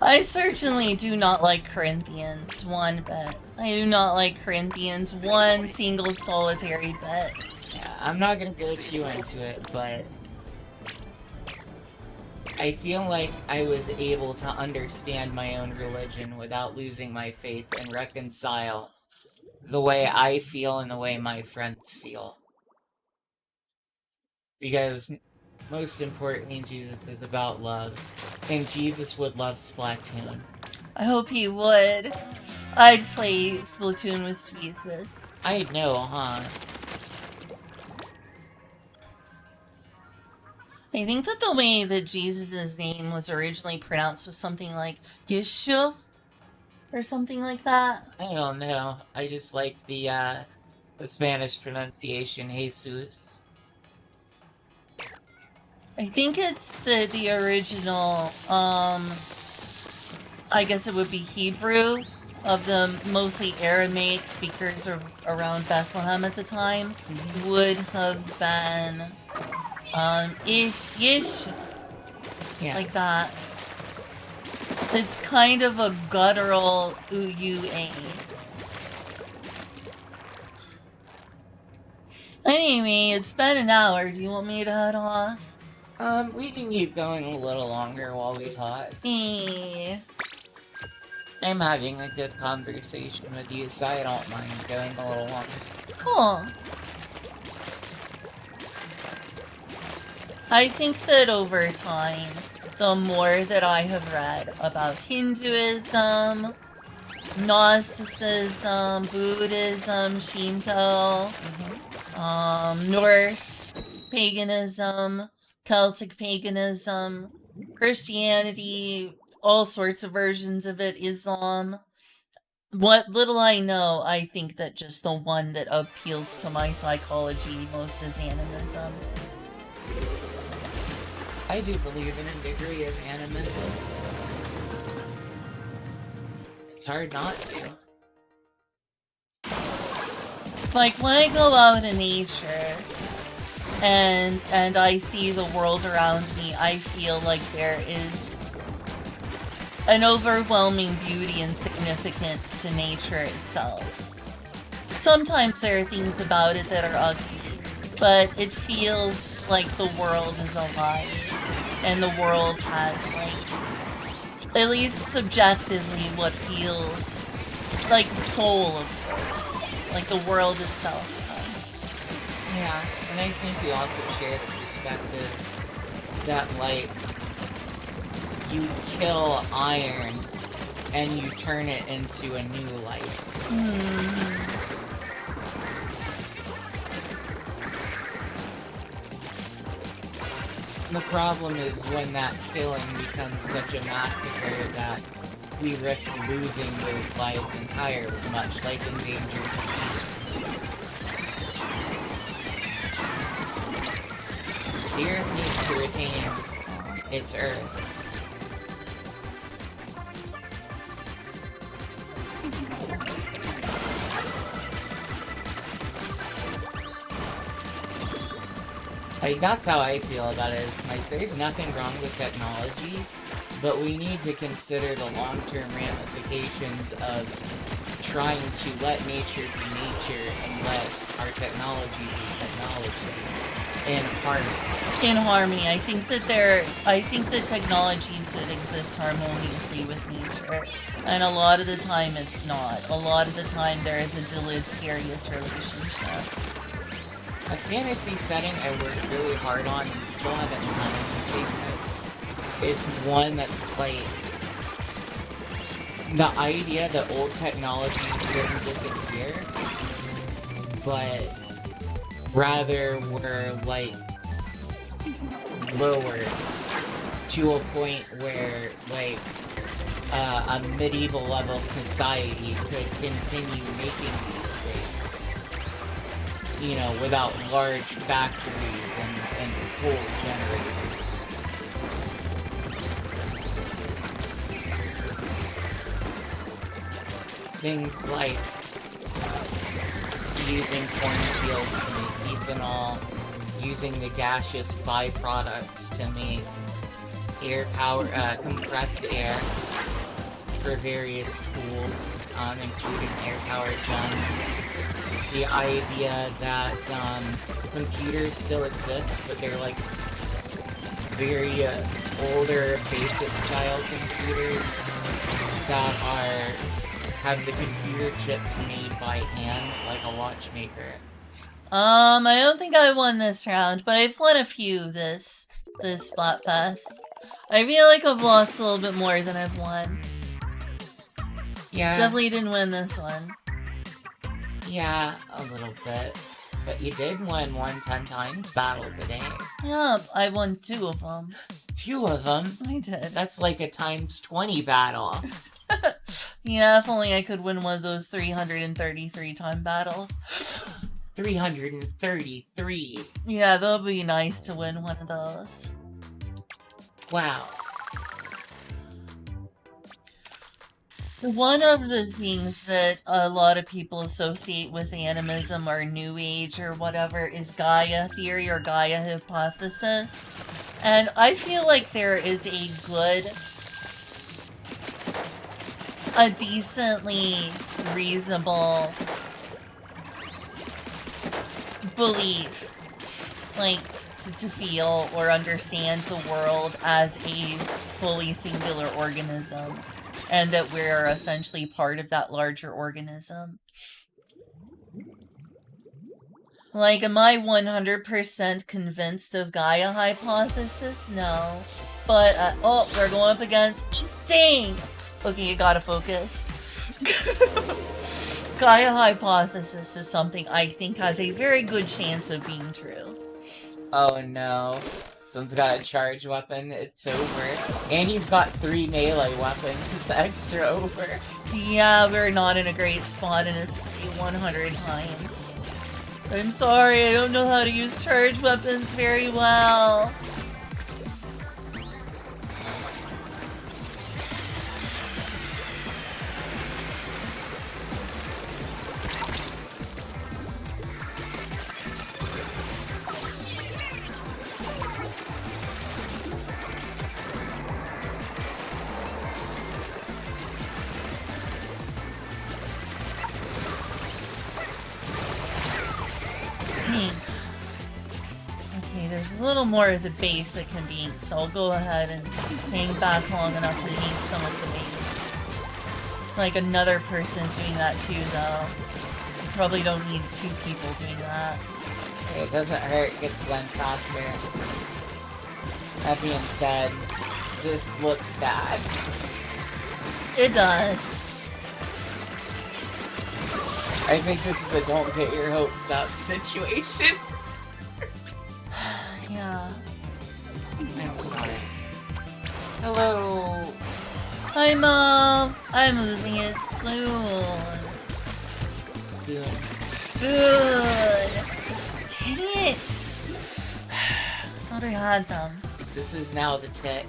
I certainly do not like Corinthians one bit. I do not like Corinthians one single solitary bit. Yeah, I'm not gonna go too into it, but I feel like I was able to understand my own religion without losing my faith and reconcile the way I feel and the way my friends feel. Because most importantly, Jesus is about love, and Jesus would love Splatoon. I hope he would. I'd play Splatoon with Jesus. I know, huh? I think that the way that Jesus' name was originally pronounced was something like Yeshua or something like that. I don't know. I just like the Spanish pronunciation, Jesus. I think it's the original, I guess it would be Hebrew, of the mostly Aramaic speakers around Bethlehem at the time, would have been Ish, Yeah. like that. It's kind of a guttural ooh-you-a. Anyway, it's been an hour. Do you want me to head off? We can keep going a little longer while we talk. Eh. I'm having a good conversation with you, so I don't mind going a little longer. Cool. I think that over time, the more that I have read about Hinduism, Gnosticism, Buddhism, Shinto, Norse paganism, Celtic paganism, Christianity, all sorts of versions of it, Islam. What little I know, I think that just the one that appeals to my psychology most is animism. I do believe in a degree of animism. It's hard not to. Like when I go out in nature and I see the world around me, I feel like there is an overwhelming beauty and significance to nature itself. Sometimes there are things about it that are ugly, but it feels like the world is alive and the world has, like, at least subjectively, what feels like the soul of sorts, like the world itself has. Yeah, and I think we also share the perspective that, like, you kill iron and you turn it into a new life. The problem is when that killing becomes such a massacre that we risk losing those lives entirely, much like endangered species. The Earth needs to retain its Earth. Like, that's how I feel about it, is, like, there's nothing wrong with technology, but we need to consider the long-term ramifications of trying to let nature be nature and let our technology be technology in harmony. In harmony, I think that technology should exist harmoniously with nature, and a lot of the time it's not. A lot of the time there is a deleterious relationship. A fantasy setting I worked really hard on and still haven't done anything is one that's like the idea that old technologies didn't disappear, but rather were like lowered to a point where like a medieval level society could continue making these things, you know, without large factories and coal generators. Things like using cornfields to make ethanol, using the gaseous byproducts to make air power, compressed air for various tools, including air-powered guns. The idea that computers still exist, but they're like very older, basic-style computers that have the computer chips made by hand, like a watchmaker. I don't think I won this round, but I've won a few this Splatfest. I feel like I've lost a little bit more than I've won. Yeah. Definitely didn't win this one. Yeah, a little bit. But you did win one 10 times battle today. Yeah, I won 2 of them. 2 of them? I did. That's like a times 20 battle. Yeah, if only I could win one of those 333 time battles. 333. Yeah, that would be nice to win one of those. Wow. One of the things that a lot of people associate with animism or New Age or whatever is Gaia theory or Gaia hypothesis. And I feel like there is a decently reasonable belief, like to feel or understand the world as a fully singular organism, and that we're essentially part of that larger organism. Like, am I 100% convinced of Gaia hypothesis? No. But, oh, they're going up against... Dang! Okay, you gotta focus. Gaia hypothesis is something I think has a very good chance of being true. Oh no. Someone's got a charge weapon, it's over. And you've got 3 melee weapons, it's extra over. Yeah, we're not in a great spot and it's 100 times. I'm sorry, I don't know how to use charge weapons very well. Okay, there's a little more of the base that can be inked, so I'll go ahead and hang back long enough to ink some of the base. Looks like another person's doing that too, though. You probably don't need 2 people doing that. It doesn't hurt, gets done faster. That being said, this looks bad. It does. I think this is a don't get your hopes up situation. Yeah. I'm sorry. Hello. Hi, Mom. I'm losing it. Spoon. Spoon. Spoon. Dang it. Thought I had them. This is now the tick.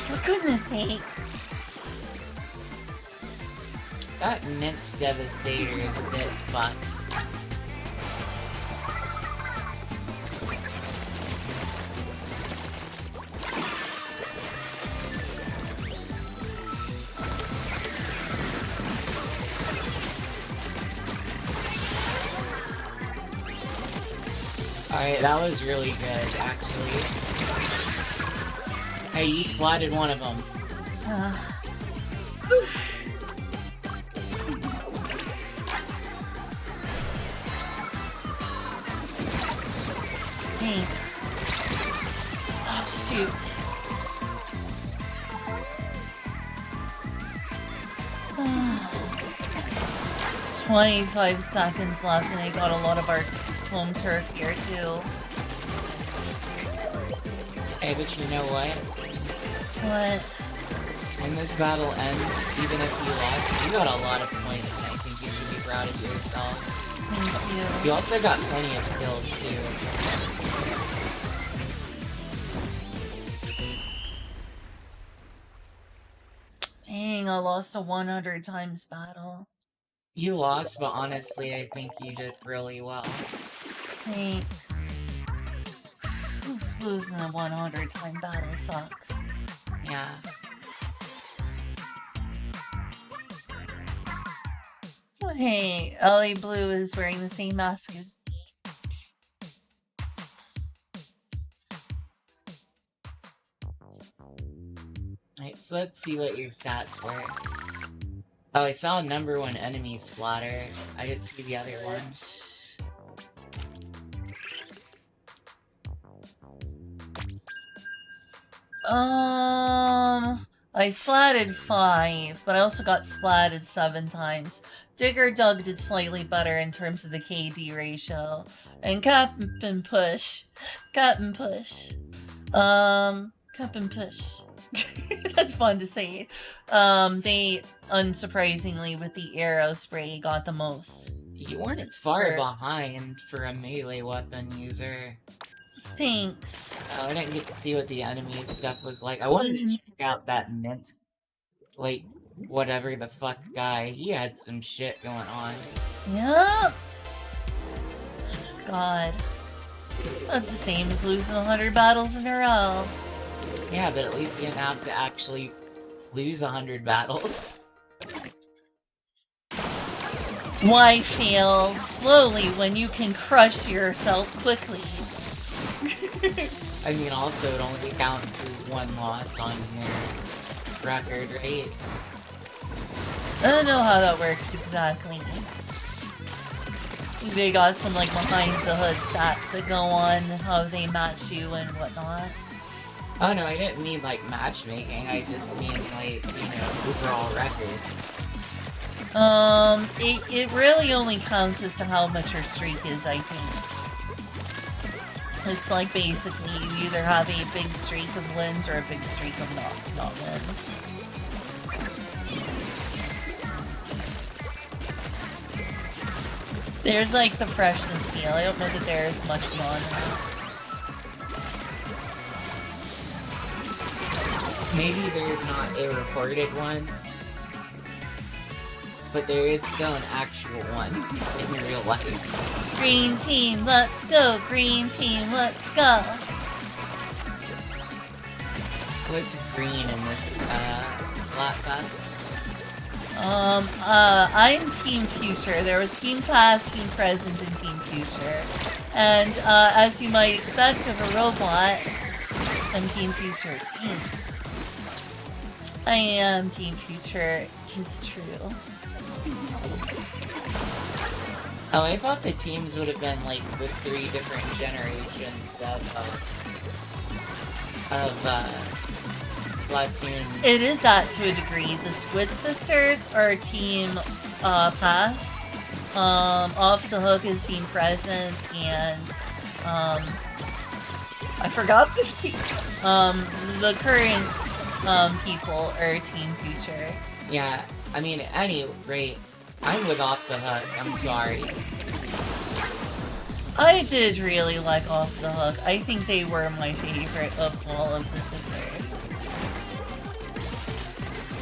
For goodness sake. That Mince Devastator is a bit fucked. Alright, that was really good, actually. Hey, you splatted one of them. Dang. Oh, shoot. It's 25 seconds left, and I got a lot of our home turf here, too. Hey, but you know what? What? When this battle ends, even if you lost, you got a lot of points, and I think you should be proud of yourself. Thank you. You also got plenty of kills, too. Dang, I lost a 100 times battle. You lost, but honestly, I think you did really well. Thanks. Losing a 100 time battle sucks. Yeah. Oh, hey, LA Blue is wearing the same mask as me. Alright, so let's see what your stats were. Oh, I saw #1 enemy splatter. I didn't see the other ones. I splatted 5, but I also got splatted 7 times. Digger Dug did slightly better in terms of the KD ratio. And Captain Push. Captain Push. That's fun to say. They, unsurprisingly, with the arrow spray, got the most. You weren't far Or- behind for a melee weapon user. Thanks. I didn't get to see what the enemy stuff was like. I wanted to check out that mint, like, whatever the fuck guy. He had some shit going on. Yep. God. That's the same as losing 100 battles in a row. Yeah, but at least you didn't have to actually lose 100 battles. Why fail slowly when you can crush yourself quickly? I mean, also, it only counts as one loss on your record, right? I don't know how that works exactly. They got some like behind the hood stats that go on how they match you and whatnot. Oh no, I didn't mean like matchmaking, I just mean like, overall record. It really only counts as to how much your streak is, I think. It's like basically you either have a big streak of wins or a big streak of not wins. There's like the freshness scale. I don't know that there's much beyond that. Maybe there's not a recorded one, but there is still an actual one in real life. Green team, let's go! Green team, let's go! What's green in this, Splatfest? I'm Team Future. There was Team Past, Team Present, and Team Future. And, as you might expect of a robot, I'm Team Future. I am Team Future, 'tis true. Oh, I thought the teams would have been like the 3 different generations of Splatoon. It is that to a degree. The Squid Sisters are Team Past. Off the Hook is Team Present, and I forgot the the current people are Team Future. Yeah, I mean, at any rate, I'm with Off the Hook. I'm sorry. I did really like Off the Hook. I think they were my favorite of all of the sisters.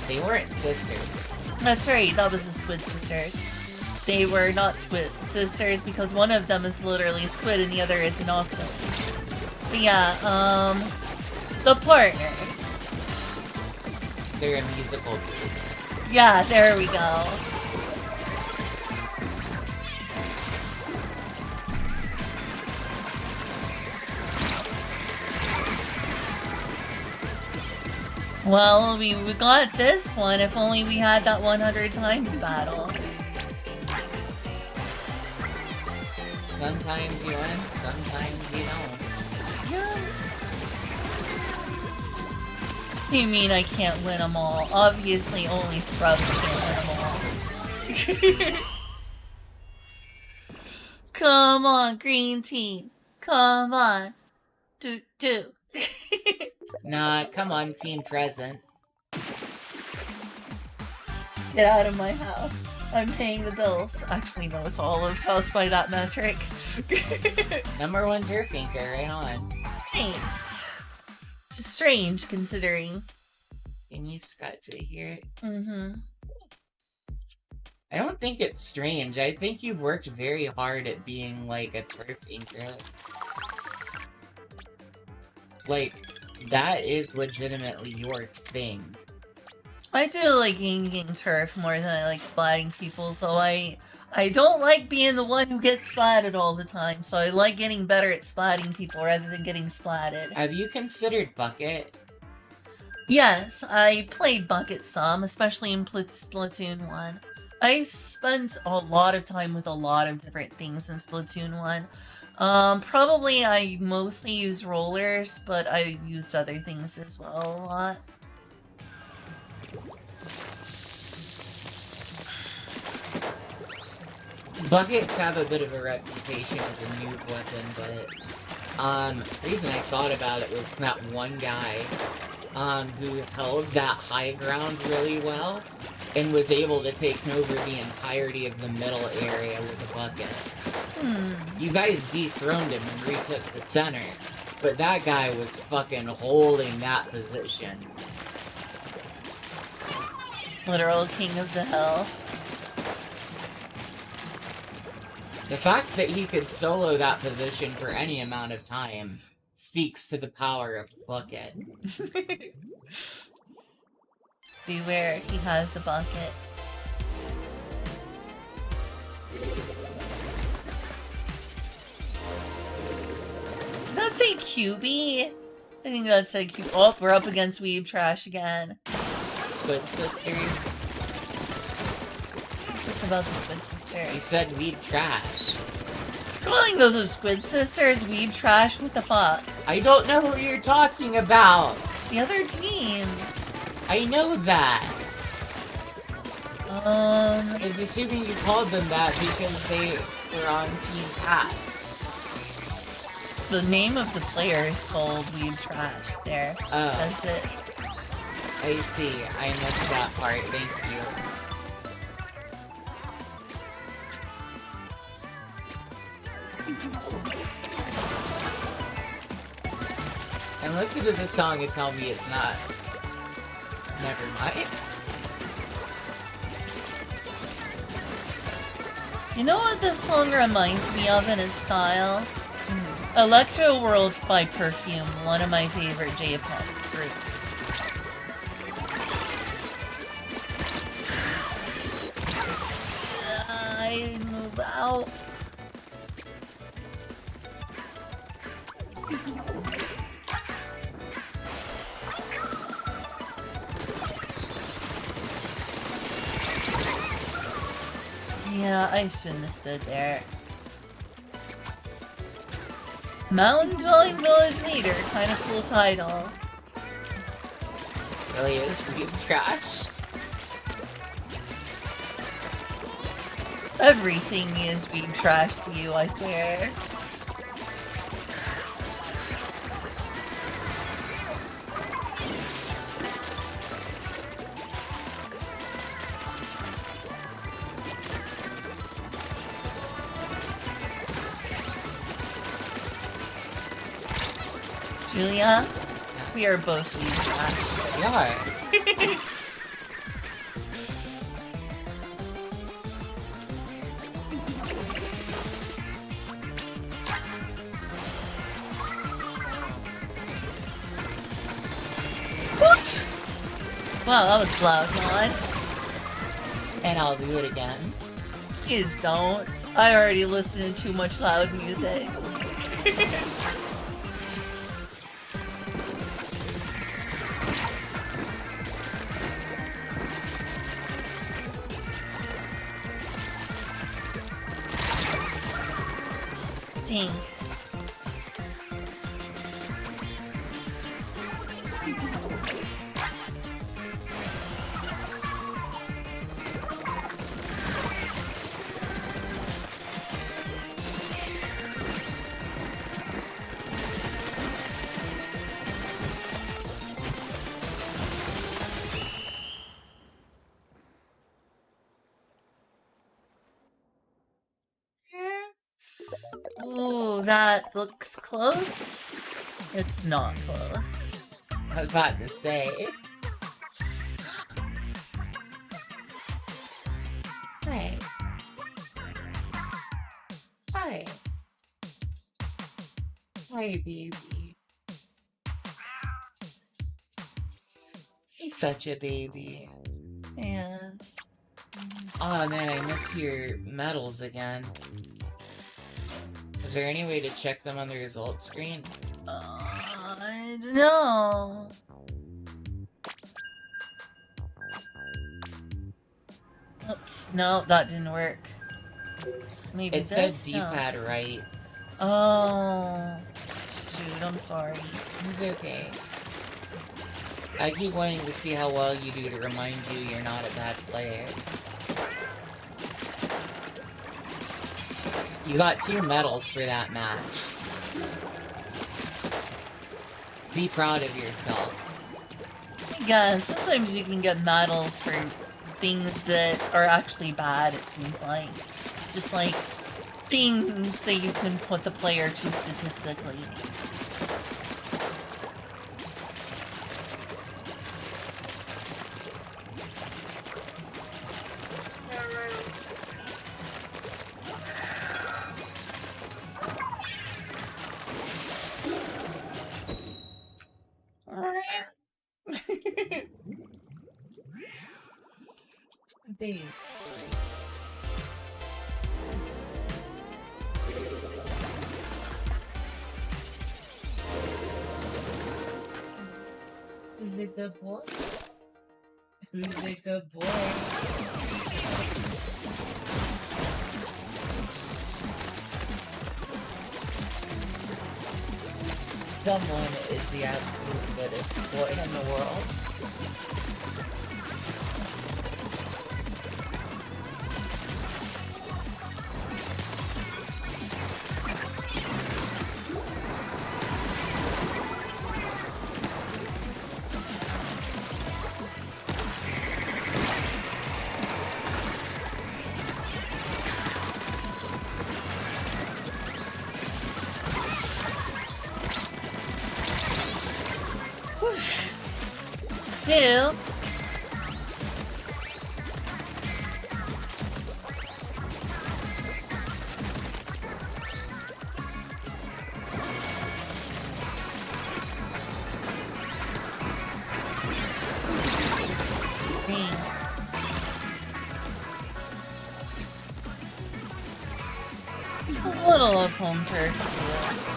They weren't sisters. That's right, that was the Squid Sisters. They were not Squid Sisters because one of them is literally Squid and the other is an Octo. But yeah, the partners. They're a musical group. Yeah, there we go. Well, we got this one if only we had that 100 times battle. Sometimes you win, sometimes you don't. Yeah. You mean I can't win them all? Obviously, only scrubs can't win them all. Come on, green team. Come on. Do. Nah, come on, Team Present. Get out of my house. I'm paying the bills. Actually, no, it's Olive's house by that metric. #1 turf anchor, right on. Thanks. Just strange, considering. Can you scratch it here? Mm-hmm. I don't think it's strange. I think you've worked very hard at being, like, a turf anchor. Like, that is legitimately your thing. I do like inking turf more than I like splatting people, though I don't like being the one who gets splatted all the time, so I like getting better at splatting people rather than getting splatted. Have you considered Bucket? Yes, I played Bucket some, especially in Splatoon 1. I spent a lot of time with a lot of different things in Splatoon 1. Probably I mostly used rollers, but I used other things as well a lot. Buckets have a bit of a reputation as a noob weapon, but the reason I thought about it was that one guy who held that high ground really well and was able to take over the entirety of the middle area with a bucket. You guys dethroned him and retook the center, but that guy was fucking holding that position. Literal king of the hill. The fact that he could solo that position for any amount of time speaks to the power of bucket. Beware, he has a bucket. That's a QB. I think that's a QB. Oh, we're up against Weeb Trash again. Squid Sisters? What's this about the Squid Sisters? You said Weeb Trash. Calling those Squid Sisters Weeb Trash? What the fuck? I don't know who you're talking about. The other team. I know that. I was assuming you called them that because they were on Team Cat. The name of the player is called Weeb Trash. There. Oh. That's it. I see. I missed that part. Thank you. And listen to this song and tell me it's not. Never mind. You know what this song reminds me of in its style? Electro World by Perfume, one of my favorite J-pop groups. I move out. Yeah, I shouldn't have stood there. Mountain Dwelling Village Leader, kind of cool title. Really is Weeb Trash. Everything is Weeb Trash to you, I swear. Julia, we are both Weeb Trash. We are. Wow, that was loud, Mon. And I'll do it again. Please don't. I already listen to too much loud music. Dang. Ooh, that looks close. It's not close. I was about to say. Hi. Hi. Hi, baby. He's such a baby. Yes. Oh man, I miss your medals again. Is there any way to check them on the results screen? I don't know. Oops, no, that didn't work. Maybe It said this? No. D-pad right. Oh, shoot, I'm sorry. It's okay. I keep wanting to see how well you do to remind you you're not a bad player. You got 2 medals for that match. Be proud of yourself. Yeah, sometimes you can get medals for things that are actually bad, it seems like. Just like things that you can put the player to statistically. Babe. Who's a good boy? Who's a good boy? Someone is the absolute goodest boy in the world. Still. It's a little of home turf to do.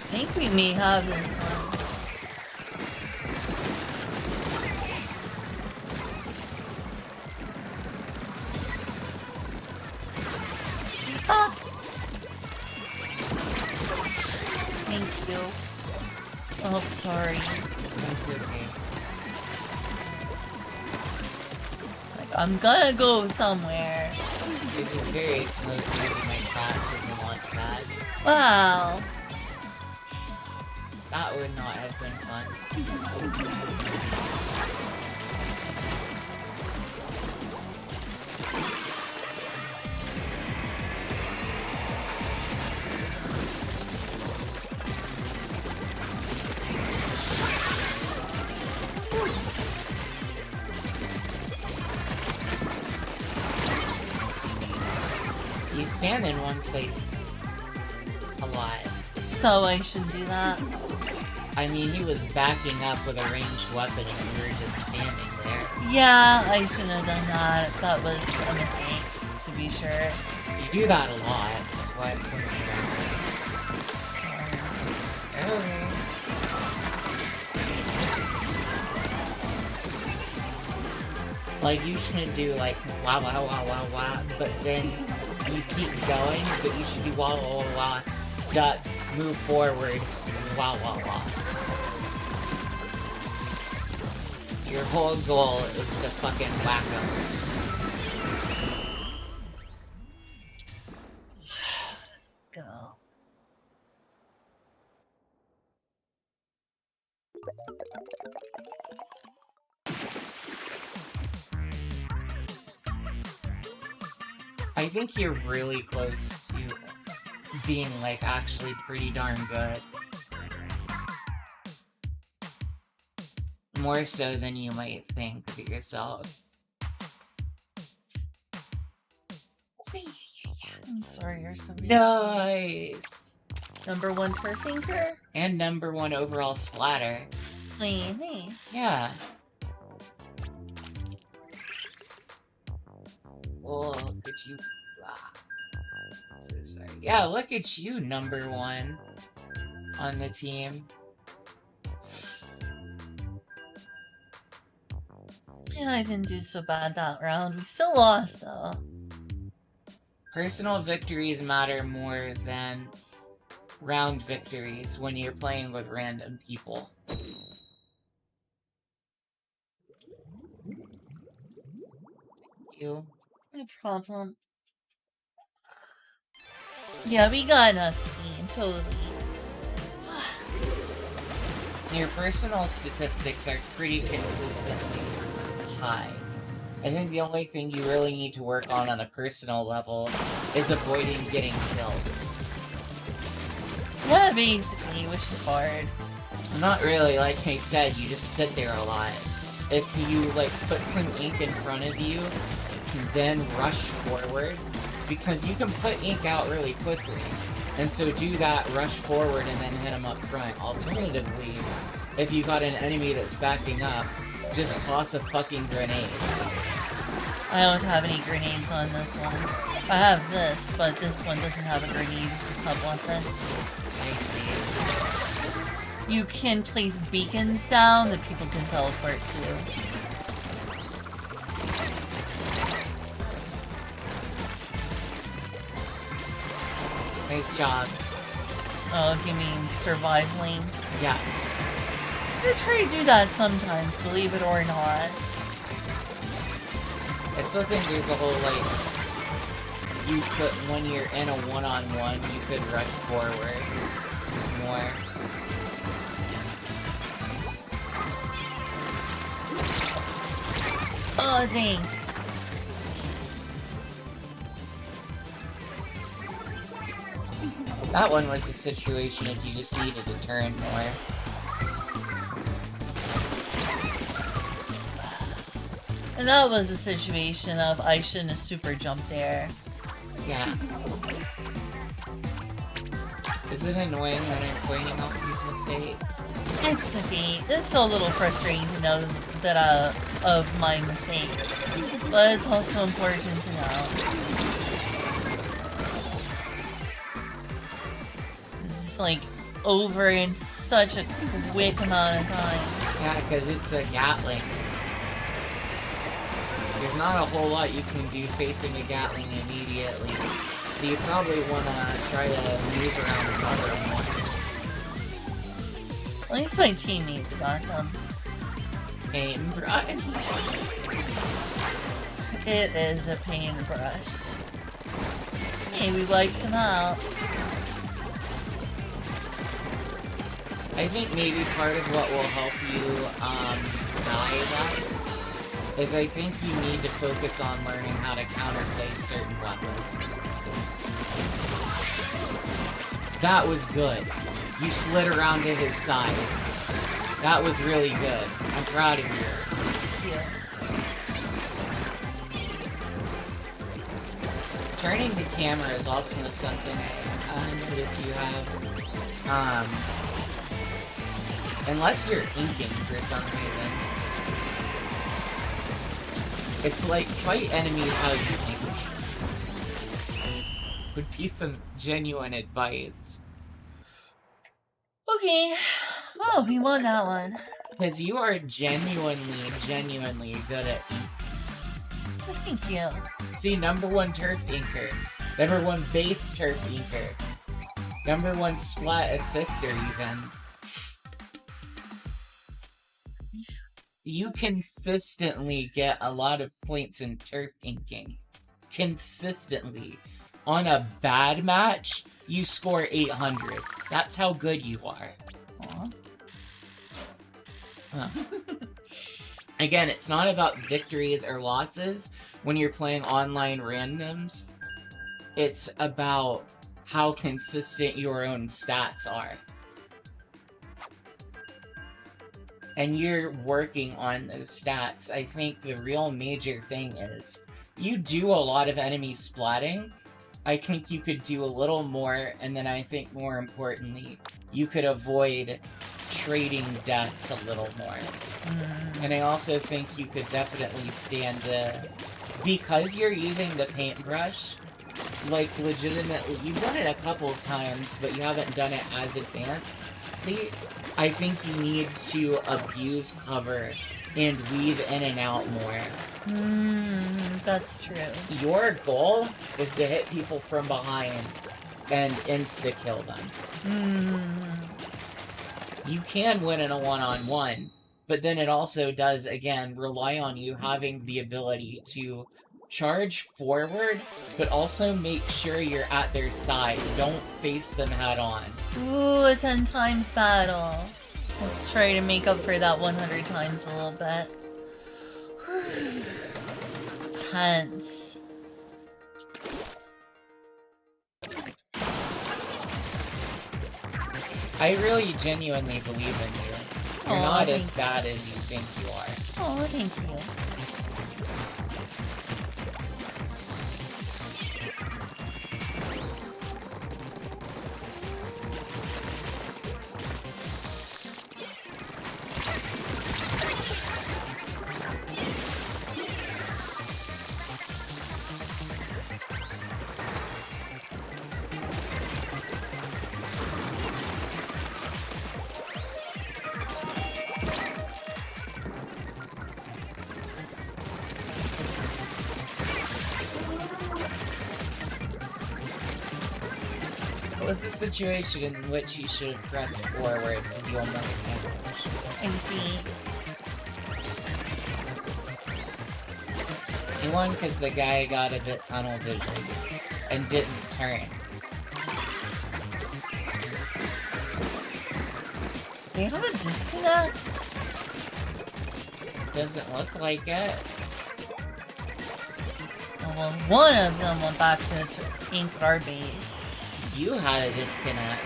I think we may have this one. Ah. Thank you. Oh, sorry. That's okay. It's like, I'm gonna go somewhere. This is very close to my class in the launch pad. Wow. That would not have been fun. You stand in one place a lot. So I should do that. I mean, he was backing up with a ranged weapon and we were just standing there. Yeah, I shouldn't have done that. That was a mistake, to be sure. You do that a lot, that's why I'm pointing it out. Sorry. Okay. Like, you shouldn't do, like, wah wah wah wah wah, but then you keep going, but you should do wah wah wah wah, duck, move forward, wah wah wah. Your whole goal is to fucking whack them. Go. I think you're really close to being, like, actually pretty darn good. More so than you might think of yourself. I'm sorry, you're so Nice! #1 turf thinker? And #1 overall splatter. Hey, nice. Yeah. Oh, look at you. Ah. So sorry. Yeah, look at you, #1 on the team. Yeah, I didn't do so bad that round. We still lost, though. Personal victories matter more than round victories when you're playing with random people. you. No problem. Yeah, we got enough team, totally. Your personal statistics are pretty consistently high. I think the only thing you really need to work on a personal level is avoiding getting killed. Yeah, basically, which is hard. Not really, like I said, you just sit there a lot. If you, like, put some ink in front of you, then rush forward, because you can put ink out really quickly. And so do that, rush forward, and then hit them up front. Alternatively, if you got an enemy that's backing up, just toss a fucking grenade. I don't have any grenades on this one. I have this, but this one doesn't have a grenade. It's a sub-weapon. I see. You can place beacons down that people can teleport to. Nice job. Oh, you mean surviving? Yes. I try to do that sometimes, believe it or not. I still think there's a whole, like, you could, when you're in a one-on-one, you could rush forward more. Oh, dang. That one was a situation if you just needed to turn more. And that was a situation of I shouldn't have super jumped there. Yeah. Is it annoying that I'm pointing out these mistakes? It's okay. It's a little frustrating to know that of my mistakes, but it's also important to know. It's like over in such a quick amount of time. Yeah, because it's a Gatling. There's not a whole lot you can do facing a Gatling immediately, so you probably want to try to move around the cover more. At least my teammates got them. Paintbrush. It is a paintbrush. Hey, we wiped him out. I think maybe part of what will help you die less is I think you need to focus on learning how to counterplay certain weapons. That was good. You slid around to his side. That was really good. I'm proud of you. Yeah. Turning the camera is also something I noticed you have. Unless you're inking for some reason. It's like, fight enemies how you think. Would be some genuine advice. Okay. Oh, we won that one. Because you are genuinely good at ink. Oh, thank you. See, #1 turf inker. #1 base turf inker. #1 splat assister, even. You consistently get a lot of points in turf inking. Consistently. On a bad match, you score 800. That's how good you are. Aw. Huh. Again, it's not about victories or losses when you're playing online randoms. It's about how consistent your own stats are. And you're working on those stats. I think the real major thing is, you do a lot of enemy splatting. I think you could do a little more, and then I think more importantly, you could avoid trading deaths a little more. And I also think you could definitely stand to, because you're using the paintbrush, like legitimately, you've done it a couple of times, but you haven't done it as advancedly. I think you need to abuse cover and weave in and out more. That's true. Your goal is to hit people from behind and insta-kill them. You can win in a one-on-one, but then it also does, again, rely on you having the ability to charge forward, but also make sure you're at their side. Don't face them head on. Ooh, a 10 times battle. Let's try to make up for that 100 times a little bit. Tense. I really genuinely believe in you. You're not as bad as you think you are. Oh, thank you. What was the situation in which you should have pressed forward to deal more damage? I see. You won because the guy got a bit tunnel vision and didn't turn. They have a disconnect? Doesn't look like it. Oh, well, one of them went back to Inkar base. You had a disconnect.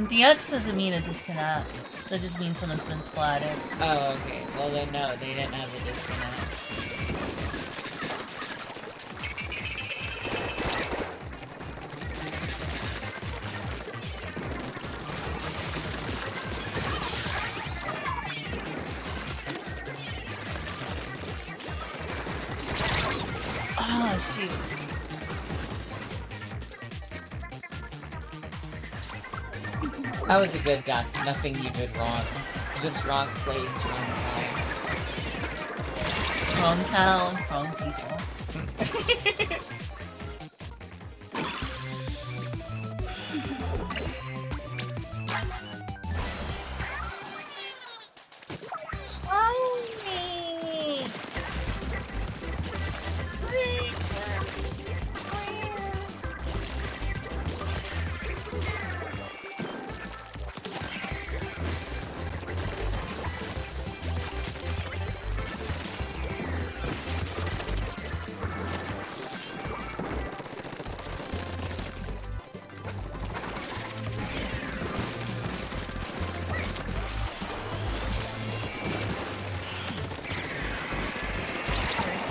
The X doesn't mean a disconnect. That just means someone's been splatted. Oh, okay. Well then no, they didn't have a disconnect. Oh, shoot. That was a good death. Nothing you did wrong. Just wrong place, wrong time. Wrong town, wrong people.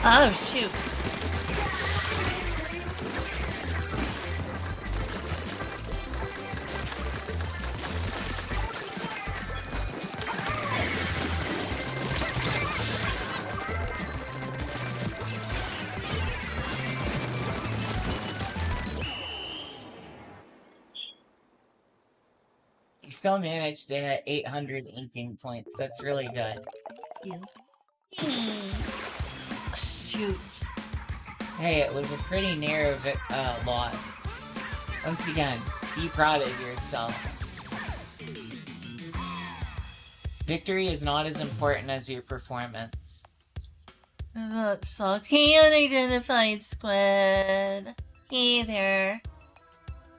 Oh, shoot. You still managed to hit 800 inking points. That's really good. Shoot. Hey, it was a pretty narrow loss. Once again, be proud of yourself. Victory is not as important as your performance. That sucked. Hey, unidentified squid. Hey there.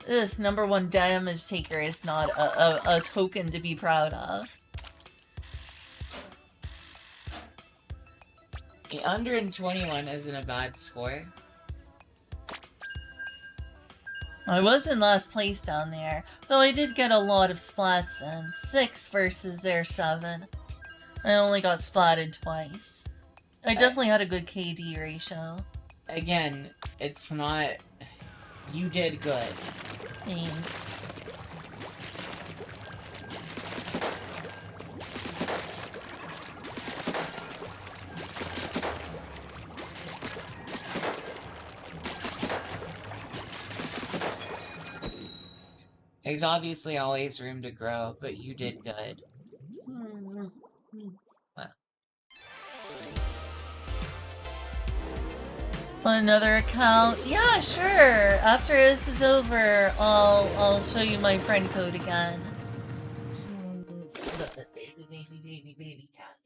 This #1 damage taker is not a token to be proud of. The 121 isn't a bad score. I was in last place down there, though I did get a lot of splats in. 6 versus their 7. I only got splatted twice. I definitely had a good KD ratio. Again, it's not... You did good. Thanks. There's obviously always room to grow, but you did good. Another account? Yeah, sure. After this is over, I'll show you my friend code again. Baby cat.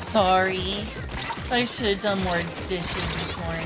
sorry. I should have done more dishes this morning.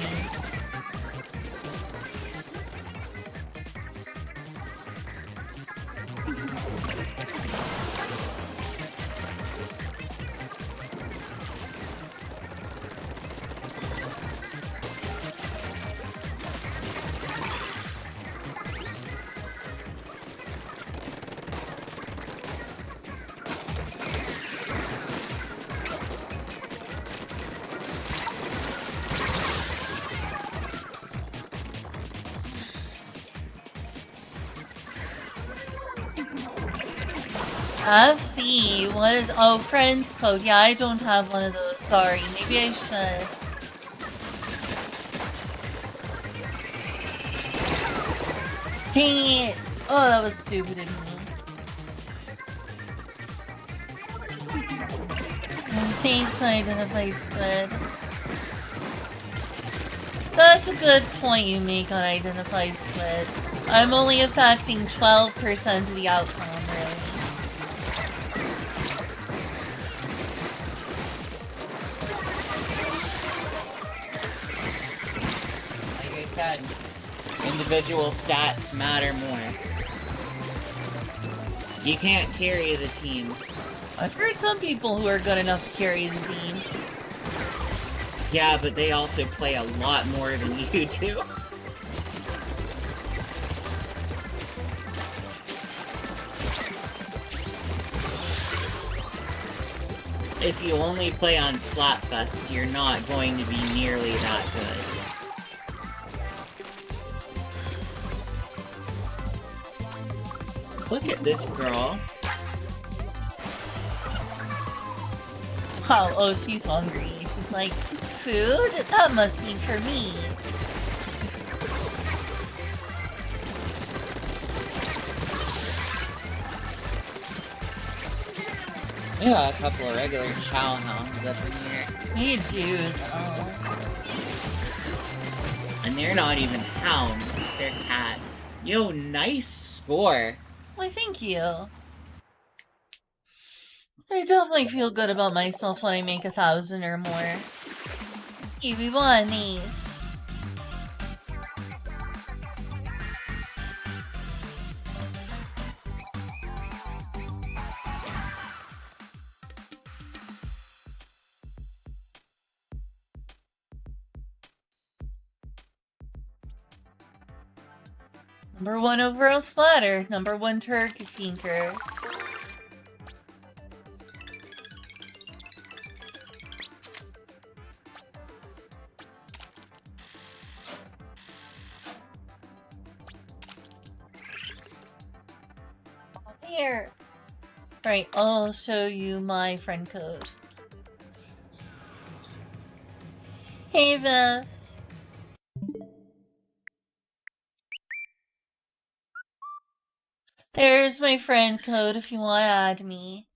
FC, what is, oh, friend code. Yeah, I don't have one of those. Sorry, maybe I should. Dang it! Oh, that was stupid of me. Thanks, Identified Squid. That's a good point you make on Identified Squid. I'm only affecting 12% of the outcome, really. Like I said, individual stats matter more. You can't carry the team. I've heard some people who are good enough to carry the team. Yeah, but they also play a lot more than you do. If you only play on Splatfest, you're not going to be nearly that good. Look at this girl. Oh, oh, she's hungry. She's like, food? That must be for me. We got a couple of regular chow hounds up in here. We do, though. And they're not even hounds, they're cats. Yo, nice score. Why, thank you. I definitely feel good about myself when I make 1,000 or more. We won these. Number 1 overall splatter. Number 1 turkey pinker. Here. Right, I'll show you my friend code. Hey, Vivs. There's my friend code if you want to add me.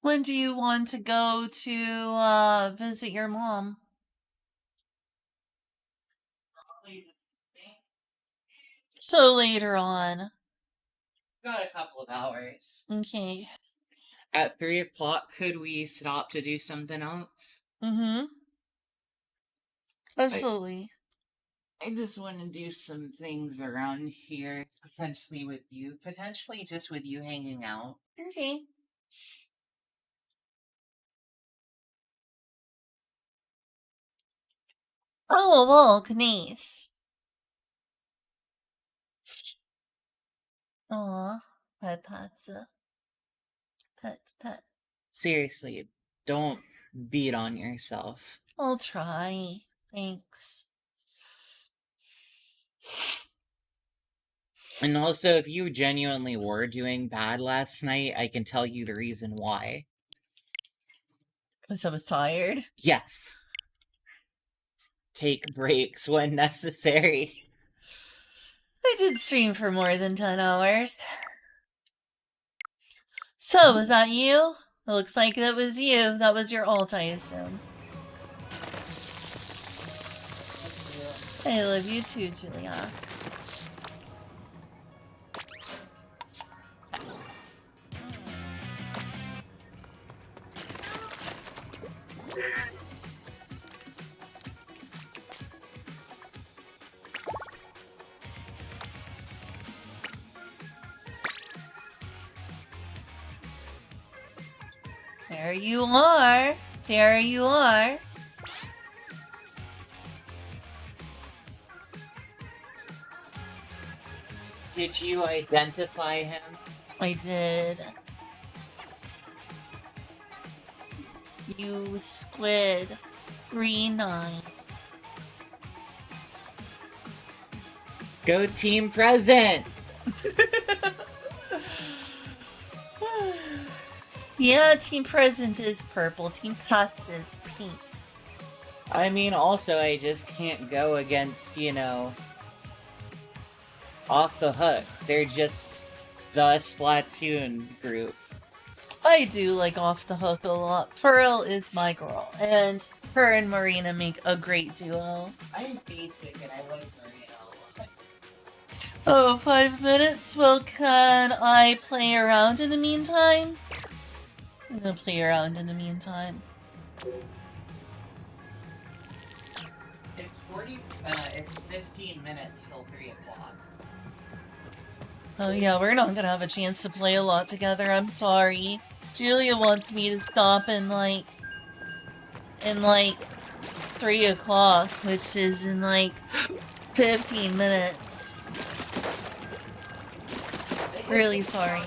When do you want to go to visit your mom? So later on. Got a couple of hours. Okay. At 3 o'clock, could we stop to do something else? Mm-hmm. Absolutely. I just want to do some things around here, potentially with you, potentially just with you hanging out. Okay. Oh, look, nice. Aw, pet pizza. Pet. Seriously, don't beat on yourself. I'll try. Thanks. And also, if you genuinely were doing bad last night, I can tell you the reason why. Because I was tired? Yes. Take breaks when necessary. I did stream for more than 10 hours. So, was that you? It looks like that was you. That was your ult, I assume. I love you too, Julia. There you are. There you are. Did you identify him? I did. You squid. 3-9. Go Team Present! Yeah, Team Present is purple. Team Past is pink. I mean, also, I just can't go against, you know, Off the Hook. They're just the Splatoon group. I do like Off the Hook a lot. Pearl is my girl, and her and Marina make a great duo. I'm basic and I like Marina a lot. Oh, 5 minutes? Well, can I play around in the meantime? I'm gonna play around in the meantime. It's 15 minutes till 3 o'clock. Oh yeah, we're not gonna have a chance to play a lot together, I'm sorry. Julia wants me to stop in like 3 o'clock, which is in like 15 minutes. Really sorry.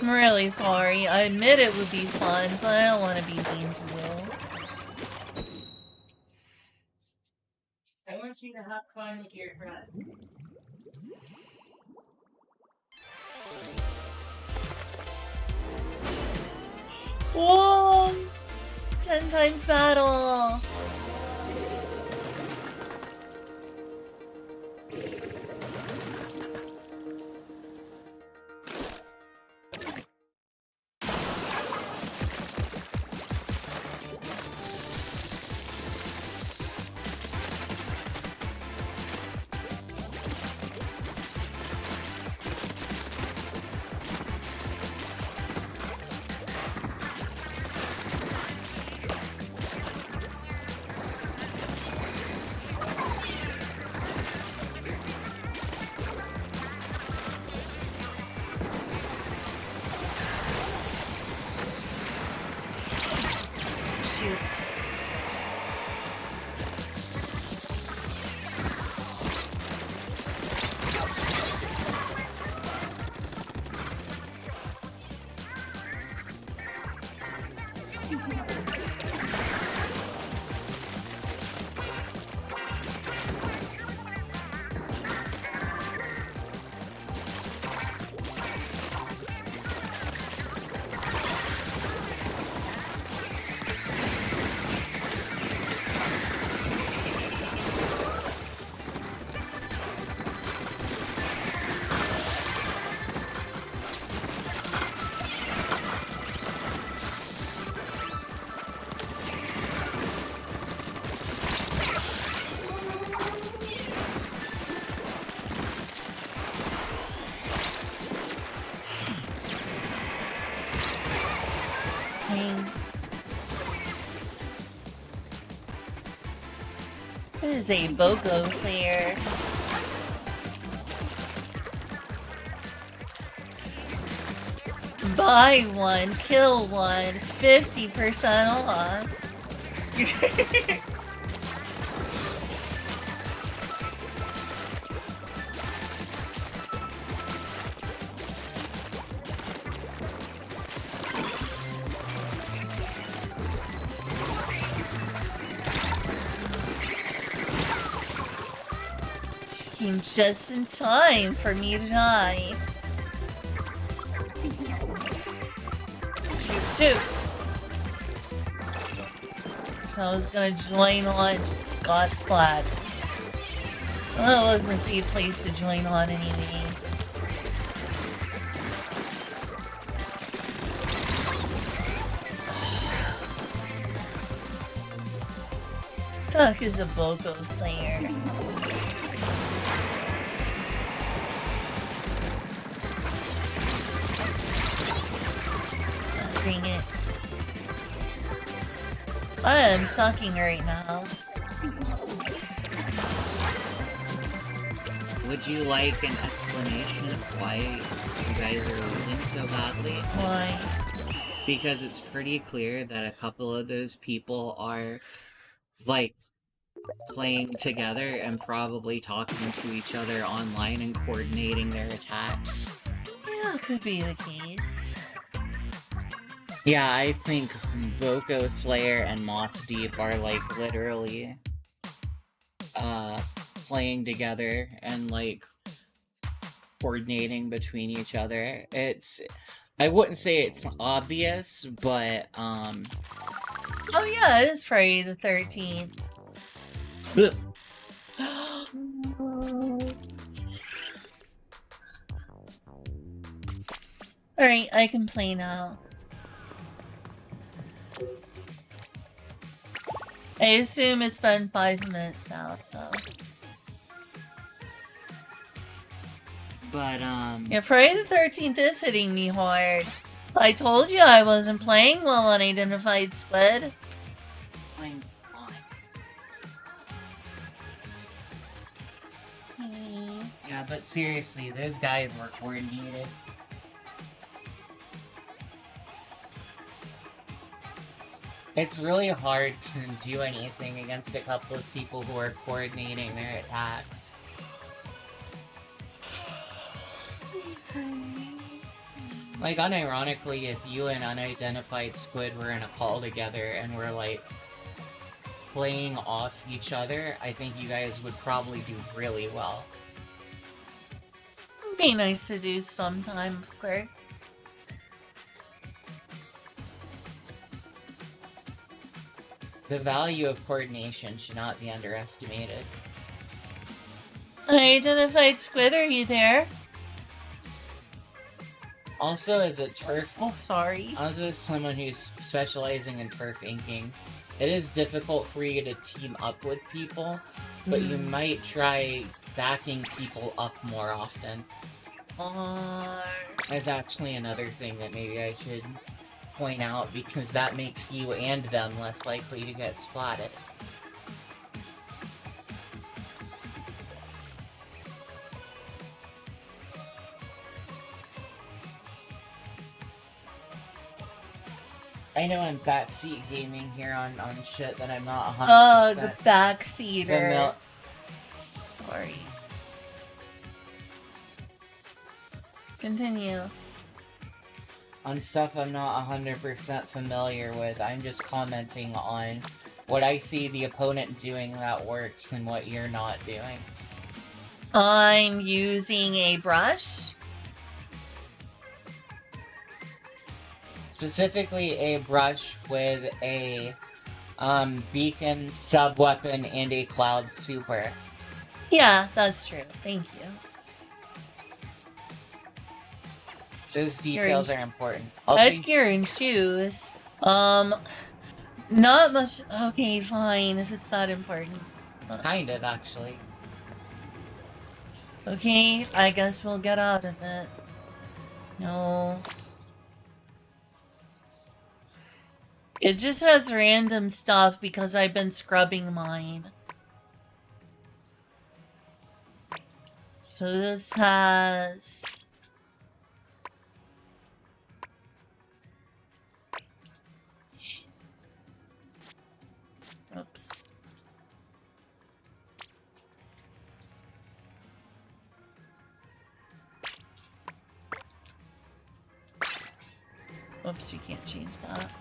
I'm really sorry. I admit it would be fun, but I don't want to be mean to you. I want you to have fun with your friends. Whoa! 10 times battle! Shoot. Dang. It is a BOGO player. Buy one, kill one, 50% off. Came just in time for me to die. Shoot two. So I was gonna join on, just got splat. Well, it wasn't a safe place to join on anyway. fuck is a Boko Slayer? Oh, dang it. I am sucking right now. Would you like an explanation of why you guys are losing so badly? Why? Because it's pretty clear that a couple of those people are, like, playing together and probably talking to each other online and coordinating their attacks. Yeah, could be the case. Yeah, I think Boko Slayer and Moss Deep are, like, literally playing together and, like, coordinating between each other. I wouldn't say it's obvious, but Oh yeah, it is Friday the 13th. Alright, I can play now. I assume it's been 5 minutes now, so. But Yeah, Friday the 13th is hitting me hard. I told you I wasn't playing well unidentified squid. fine. Yeah, but seriously, those guys were coordinated. It's really hard to do anything against a couple of people who are coordinating their attacks. Like, unironically, if you and Unidentified Squid were in a call together and were, like, playing off each other, I think you guys would probably do really well. It'd be nice to do sometime, of course. The value of coordination should not be underestimated. Unidentified squid, are you there? Also, as a turf... Oh, sorry. Also, as someone who's specializing in turf inking, it is difficult for you to team up with people, but you might try backing people up more often. That's actually another thing that maybe I should point out, because that makes you and them less likely to get spotted. I know I'm backseat gaming here on shit that I'm not 100%. Oh, the backseater. Sorry. Continue. On stuff I'm not 100% familiar with, I'm just commenting on what I see the opponent doing that works and what you're not doing. I'm using a brush. Specifically a brush with a beacon, sub-weapon, and a cloud super. Yeah, that's true. Thank you. Those details are important. Headgear and shoes. Not much. Okay, fine, if it's that important. Kind of, actually. Okay, I guess we'll get out of it. No. It just has random stuff because I've been scrubbing mine. So this has... Oops. Oops, you can't change that.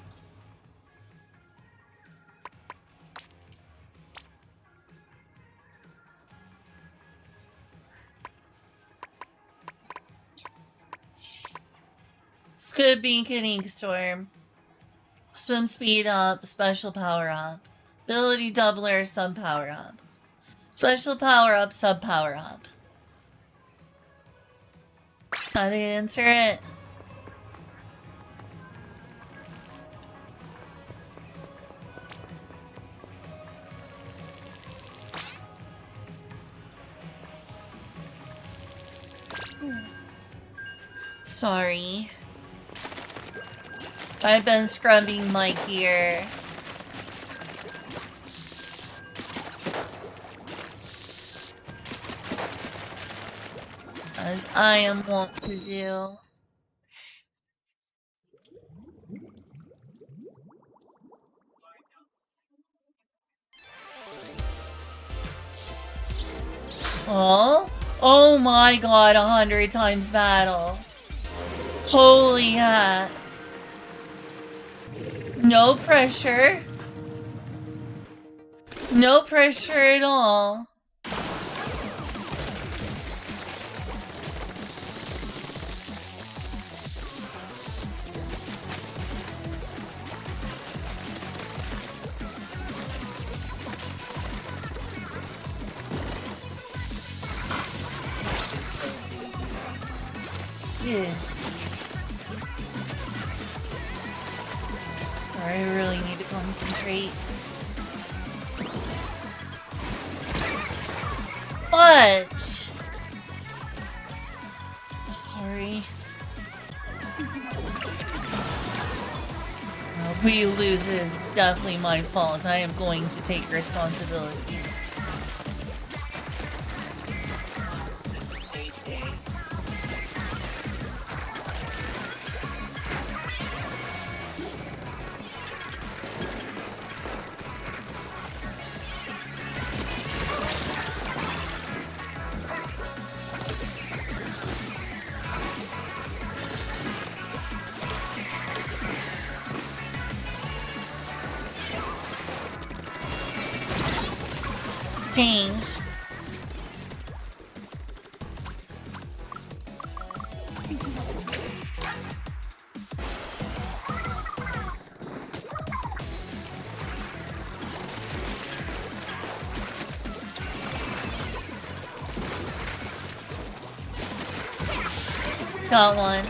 Squid Beacon Ink Storm. Swim speed up, special power up. Ability doubler, sub power up. Special power up, sub power up. How to answer it? Sorry. I've been scrubbing my gear. As I am wont to do. Oh? Oh my god, 100 times battle. Holy hat. No pressure. No pressure at all. Is. Sorry, I really need to concentrate. But sorry. If we lose is definitely my fault. I am going to take responsibility. Dang. Got one.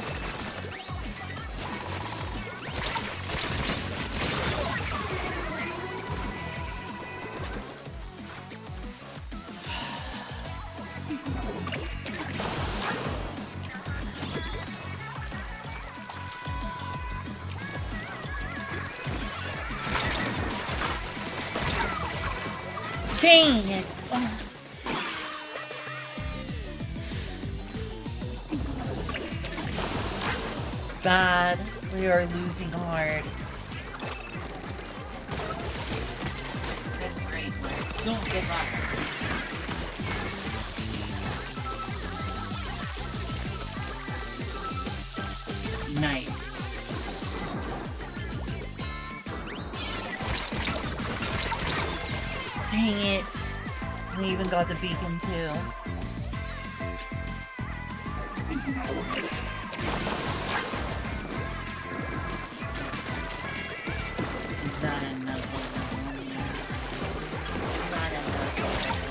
Dang it. Ugh. It's bad. We are losing hard. That's great. Don't give up. Nice. Dang it. We even got the beacon too. Not another one. Not another one.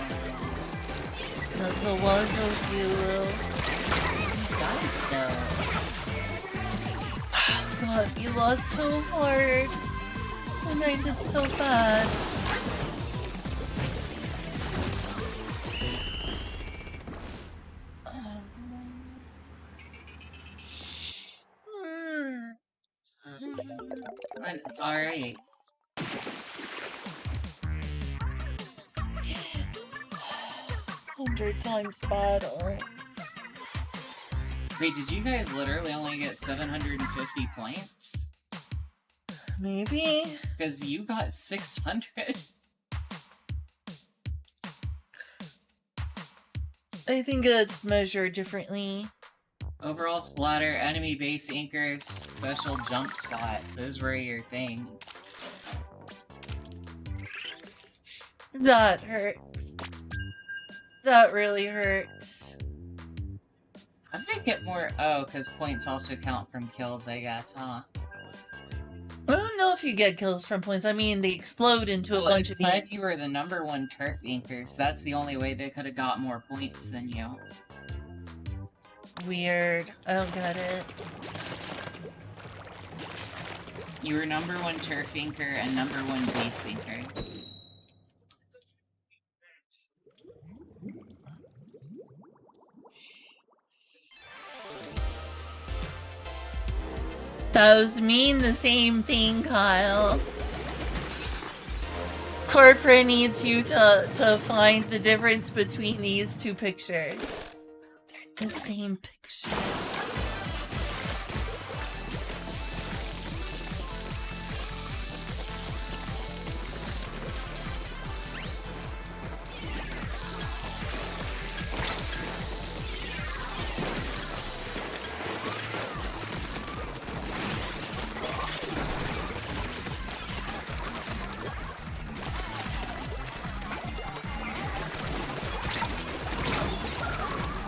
That's a was as you will. Got it though. God, you lost so hard. And I did so bad. It's alright. Hundred times battle. Wait, did you guys literally only get 750 points? Maybe. Because you got 600. I think it's measured differently. Overall splatter, enemy base anchor, special jump spot. Those were your things. That hurts. That really hurts. I think get more. Oh, because points also count from kills, I guess, huh? I don't know if you get kills from points. I mean, they explode into a Well, bunch it of said beams. you were the #1 turf anchors. That's the only way they could have got more points than you. Weird. I don't get it. You were #1 turf anchor and #1 base anchor. Those mean the same thing, Kyle. Corporate needs you to find the difference between these two pictures. They're the same picture.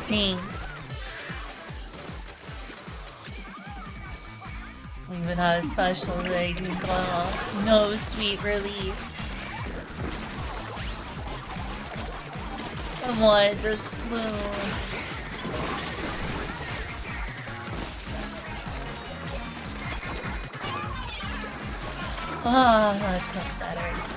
Dang. Even had a special that I didn't go off. No sweet release. I want this blue. Ah, that's much better.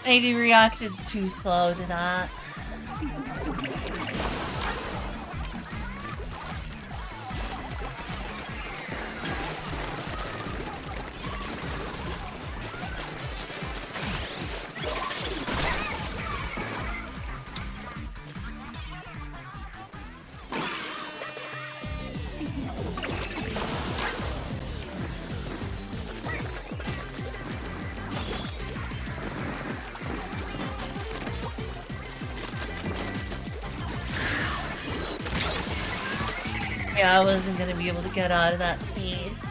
I reacted too slow to that. Yeah, I wasn't gonna be able to get out of that space.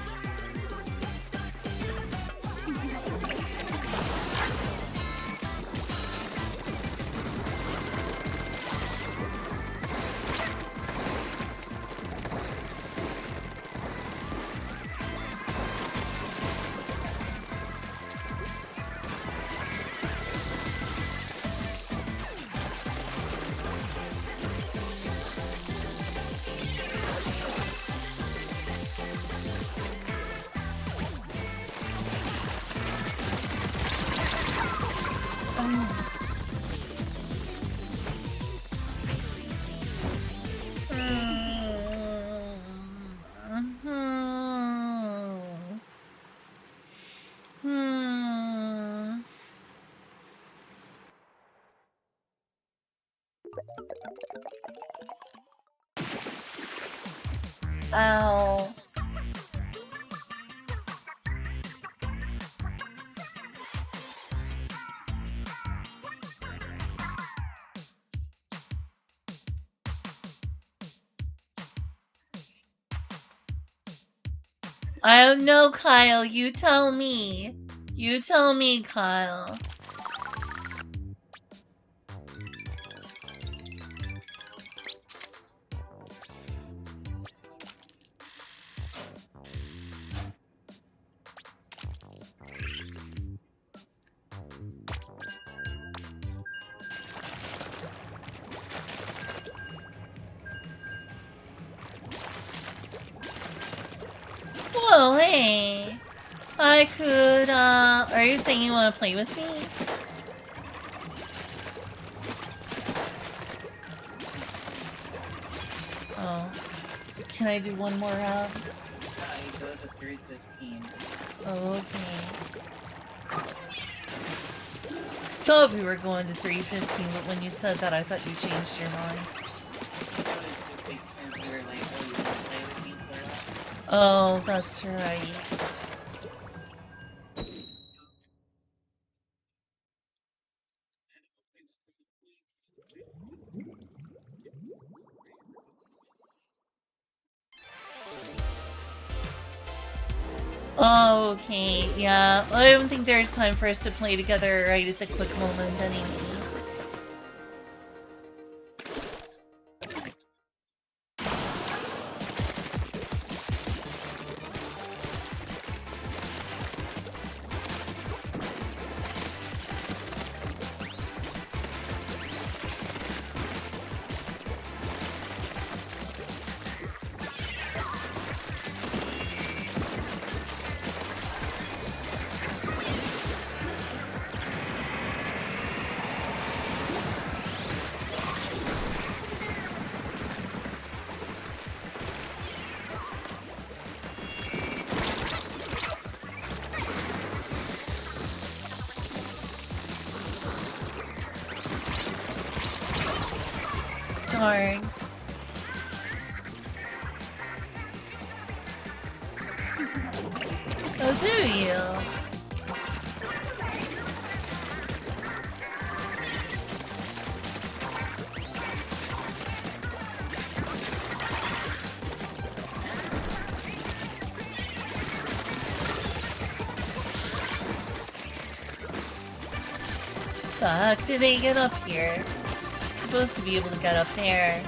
Ow. I don't know, Kyle. You tell me. You tell me, Kyle. Whoa, hey. I could, are you saying you want to play with me? Oh. Can I do one more round? I go to 315. Oh, okay. Thought we were going to 315, but when you said that, I thought you changed your mind. Oh, that's right. Oh, okay, yeah. Well, I don't think there's time for us to play together right at the quick moment anyway. Darn. Oh, do you? The heck do they get up here? Supposed to be able to get up there.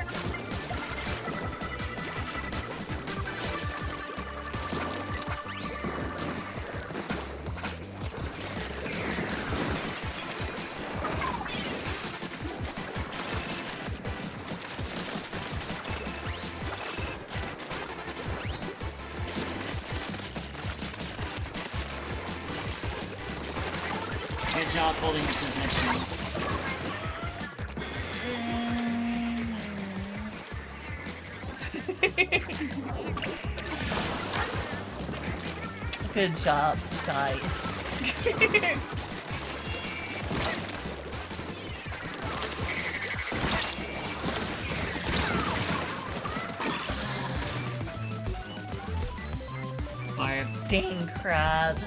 Good job holding the position. Good job, dice. Fire. Dang crab.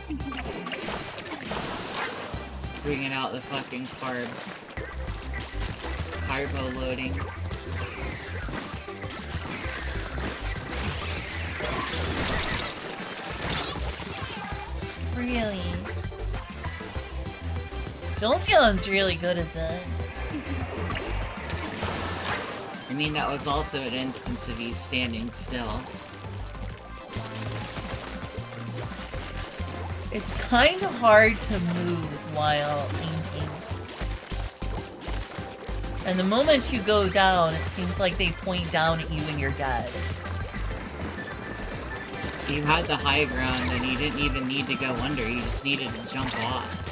Bringing out the fucking carbs. Carbo loading. Really? Jolteon's really good at this. I mean, that was also an instance of you standing still. It's kind of hard to move while inking. And the moment you go down, it seems like they point down at you and you're dead. You had the high ground and you didn't even need to go under, you just needed to jump off.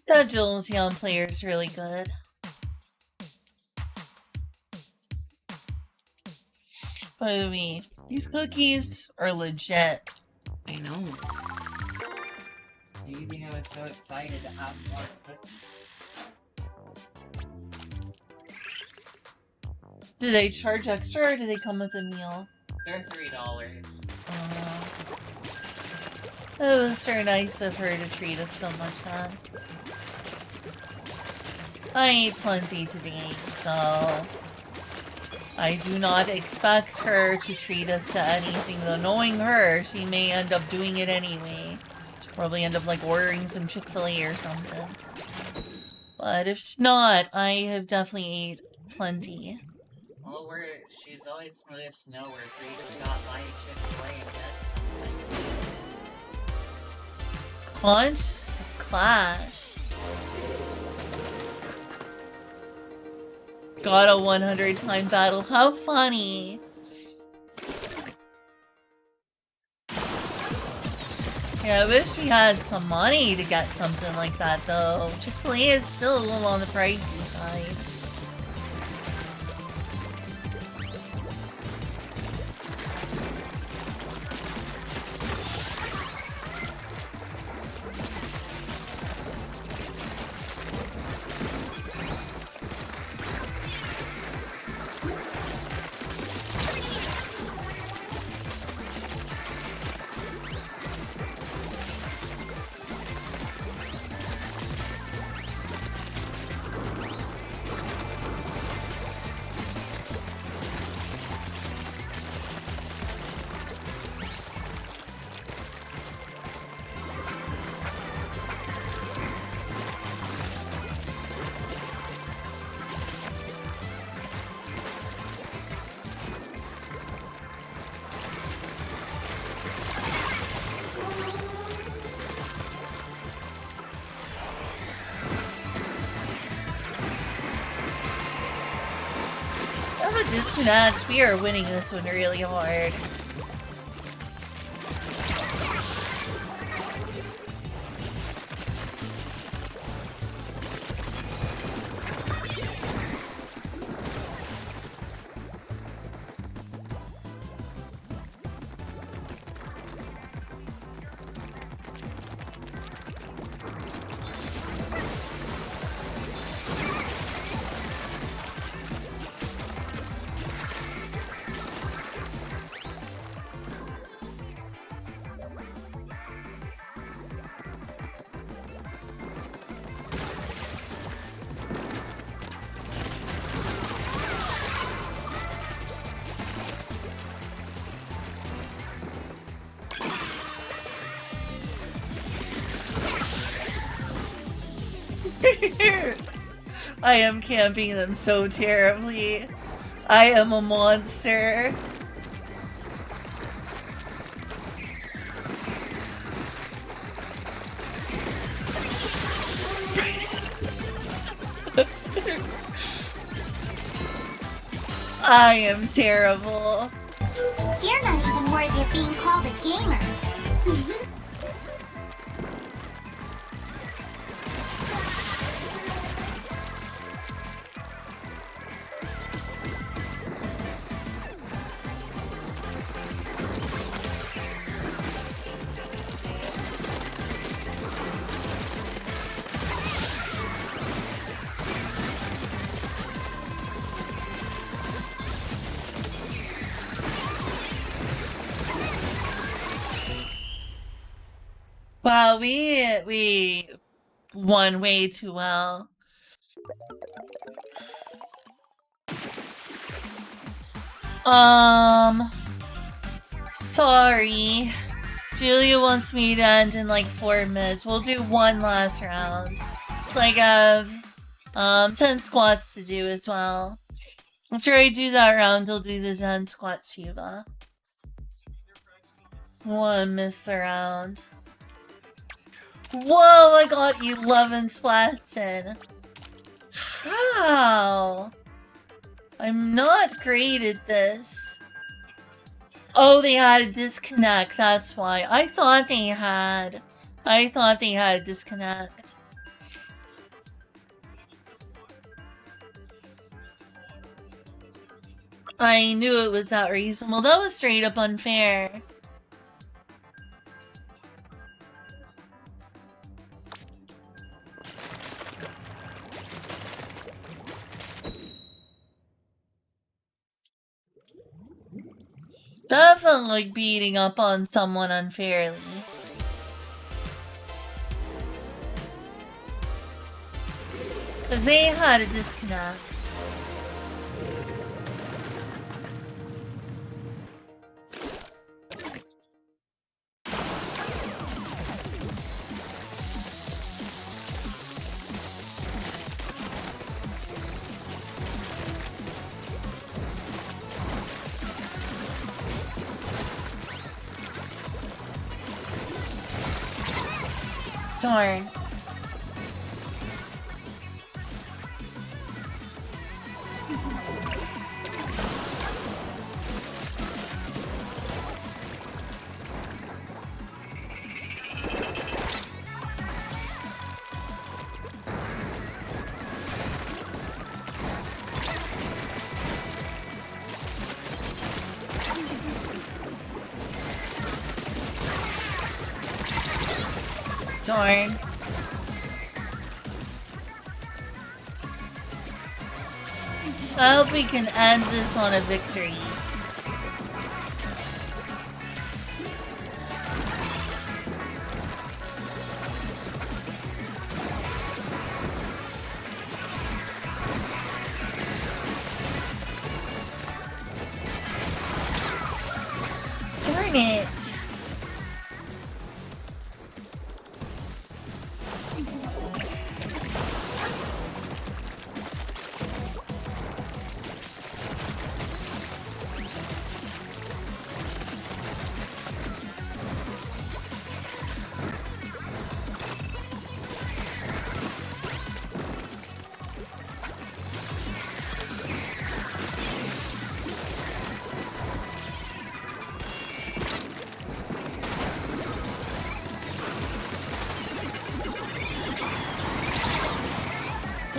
That Jolteon player's really good. By the way, these cookies are legit. I know. You think I was so excited to have more cookies. Do they charge extra or do they come with a meal? They're $3. It was so nice of her to treat us so much, then. I ate plenty today, so I do not expect her to treat us to anything, though knowing her, she may end up doing it anyway. She'll probably end up like ordering some Chick-fil-A or something. But if not, I have definitely ate plenty. Well, she's always let us know we're free to stop by Chick-fil-A and get something. Conch Clash. Got a 100-time battle. How funny. Yeah, I wish we had some money to get something like that, though. Chick-fil-A is still a little on the pricey side. disconnect. We are winning this one really hard. I am camping them so terribly. I am a monster. I am terrible. You're not even worthy of being called a gamer. Wow, we won way too well. Sorry. Julia wants me to end in like 4 minutes. We'll do one last round. So I have 10 squats to do as well. After I do that round, I'll do the 10 squat Shiva. One miss the round. Whoa, I got 11 splats in. How? I'm not great at this. Oh, they had a disconnect, that's why. I thought they had a disconnect. I knew it was that reasonable. That was straight up unfair. That felt like beating up on someone unfairly. Because they had a disconnect. Darn. Darn. I hope we can end this on a victory. Darn it.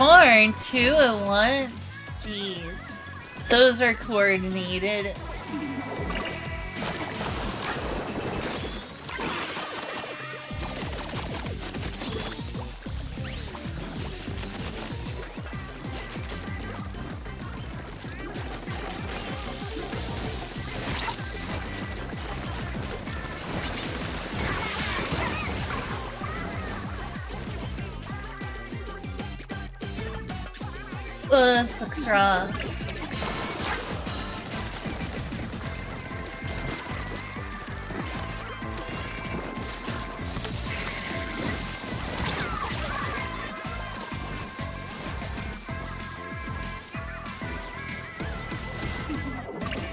Darn, 2 at once? Jeez. Those are coordinated. This looks rough.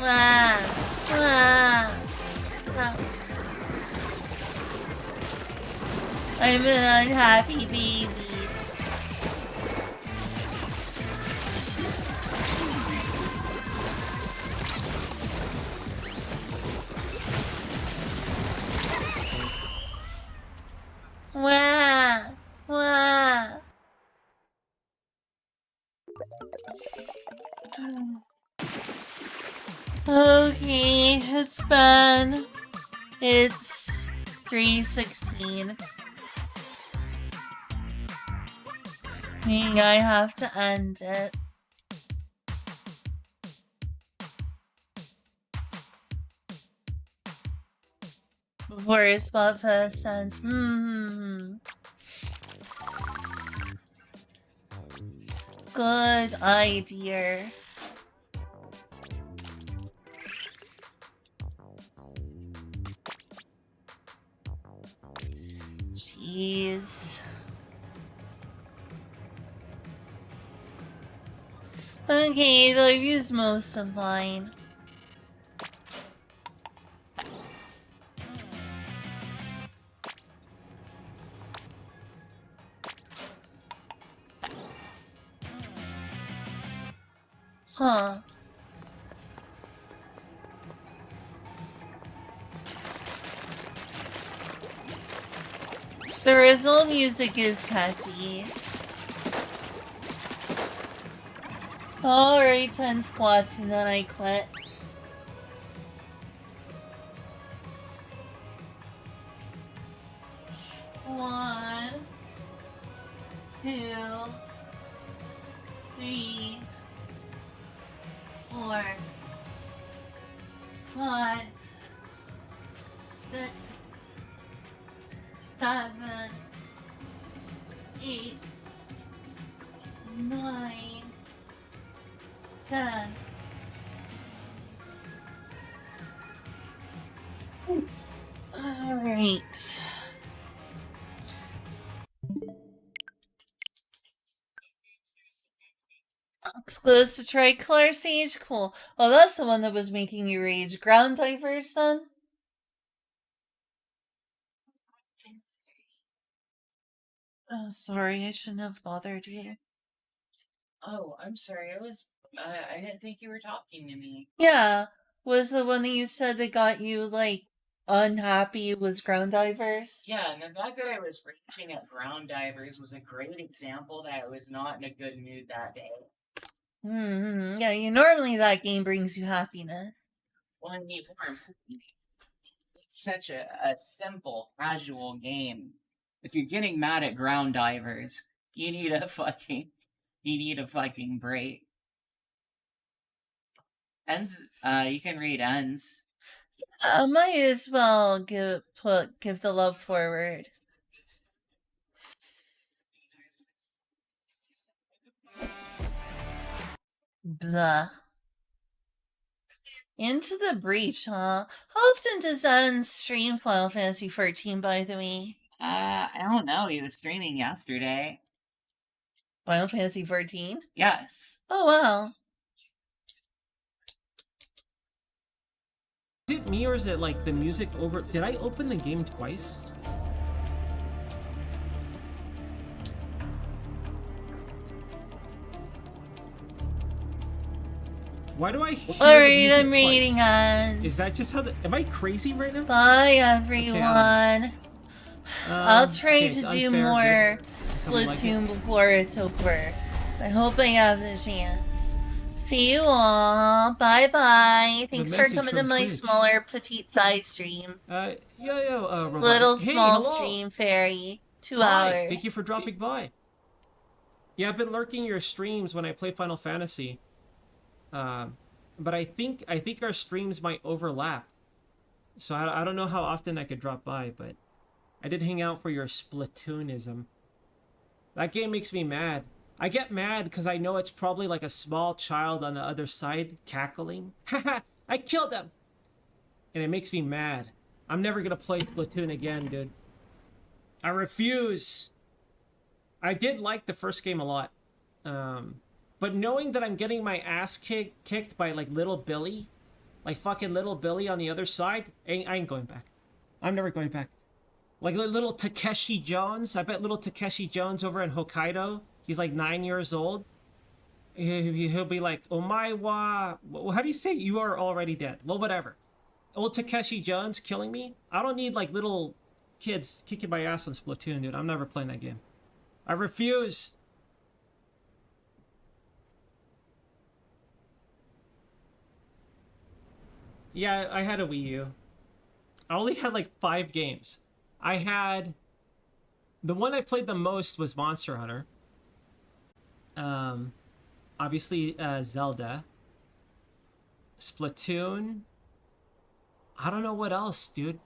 Wow. Wow. Wow. I'm an unhappy baby. Wow. Wow. Okay, it's 3:16. Meaning I have to end it. Before Spotfest ends. Good idea. Jeez. Okay, though I've used most of mine. Huh. The original music is catchy. Alright, 10 squats and then I quit. One, 2, 3, 4, 5, 6, 7, 8, 9, 10. All right. Exclusive to Tricolor Sage? Cool. Oh, that's the one that was making you rage. Ground Divers, then? Oh, sorry. I shouldn't have bothered you. Oh, I'm sorry. I didn't think you were talking to me. Yeah. Was the one that you said that got you, like, unhappy was Ground Divers? Yeah, and the fact that I was reaching at Ground Divers was a great example that I was not in a good mood that day. Yeah, normally that game brings you happiness. Well, and more importantly, it's such a simple, casual game. If you're getting mad at Ground Divers, you need a fucking break. Ends. You can read ends. Might as well give the love forward. Blah. Into the Breach, huh? How often does Zen stream Final Fantasy 14, by the way? I don't know. He was streaming yesterday. Final Fantasy 14? Yes. Oh, wow. Is it me or is it like the music over? Did I open the game twice? Why do I hear Alright, I'm reading on. Is that just how the... Am I crazy right now? Bye, everyone. I'll try to do more Splatoon before it's over. I hope I have the chance. See you all. Bye bye. Thanks for message coming to from my Twitch. smaller petite size stream. Robot. Little Hey, small hello. stream, fairy. 2 Hi, hours. thank you for dropping by. Yeah, I've been lurking your streams when I play Final Fantasy. But I think our streams might overlap. So I don't know how often I could drop by, but I did hang out for your Splatoonism. That game makes me mad. I get mad because I know it's probably like a small child on the other side cackling. Haha, I killed him! And it makes me mad. I'm never gonna play Splatoon again, dude. I refuse! I did like the first game a lot. But knowing that I'm getting my ass kicked by like little Billy, like fucking little Billy on the other side, I ain't going back. I'm never going back. Like little Takeshi Jones. I bet little Takeshi Jones over in Hokkaido, he's like 9 years old. He'll be like, "Oh my wa." How do you say you are already dead? Well, whatever. Old Takeshi Jones killing me. I don't need like little kids kicking my ass on Splatoon, dude. I'm never playing that game. I refuse. Yeah, I had a Wii U. I only had like 5 games. I had... The one I played the most was Monster Hunter. Obviously, Zelda. Splatoon. I don't know what else, dude.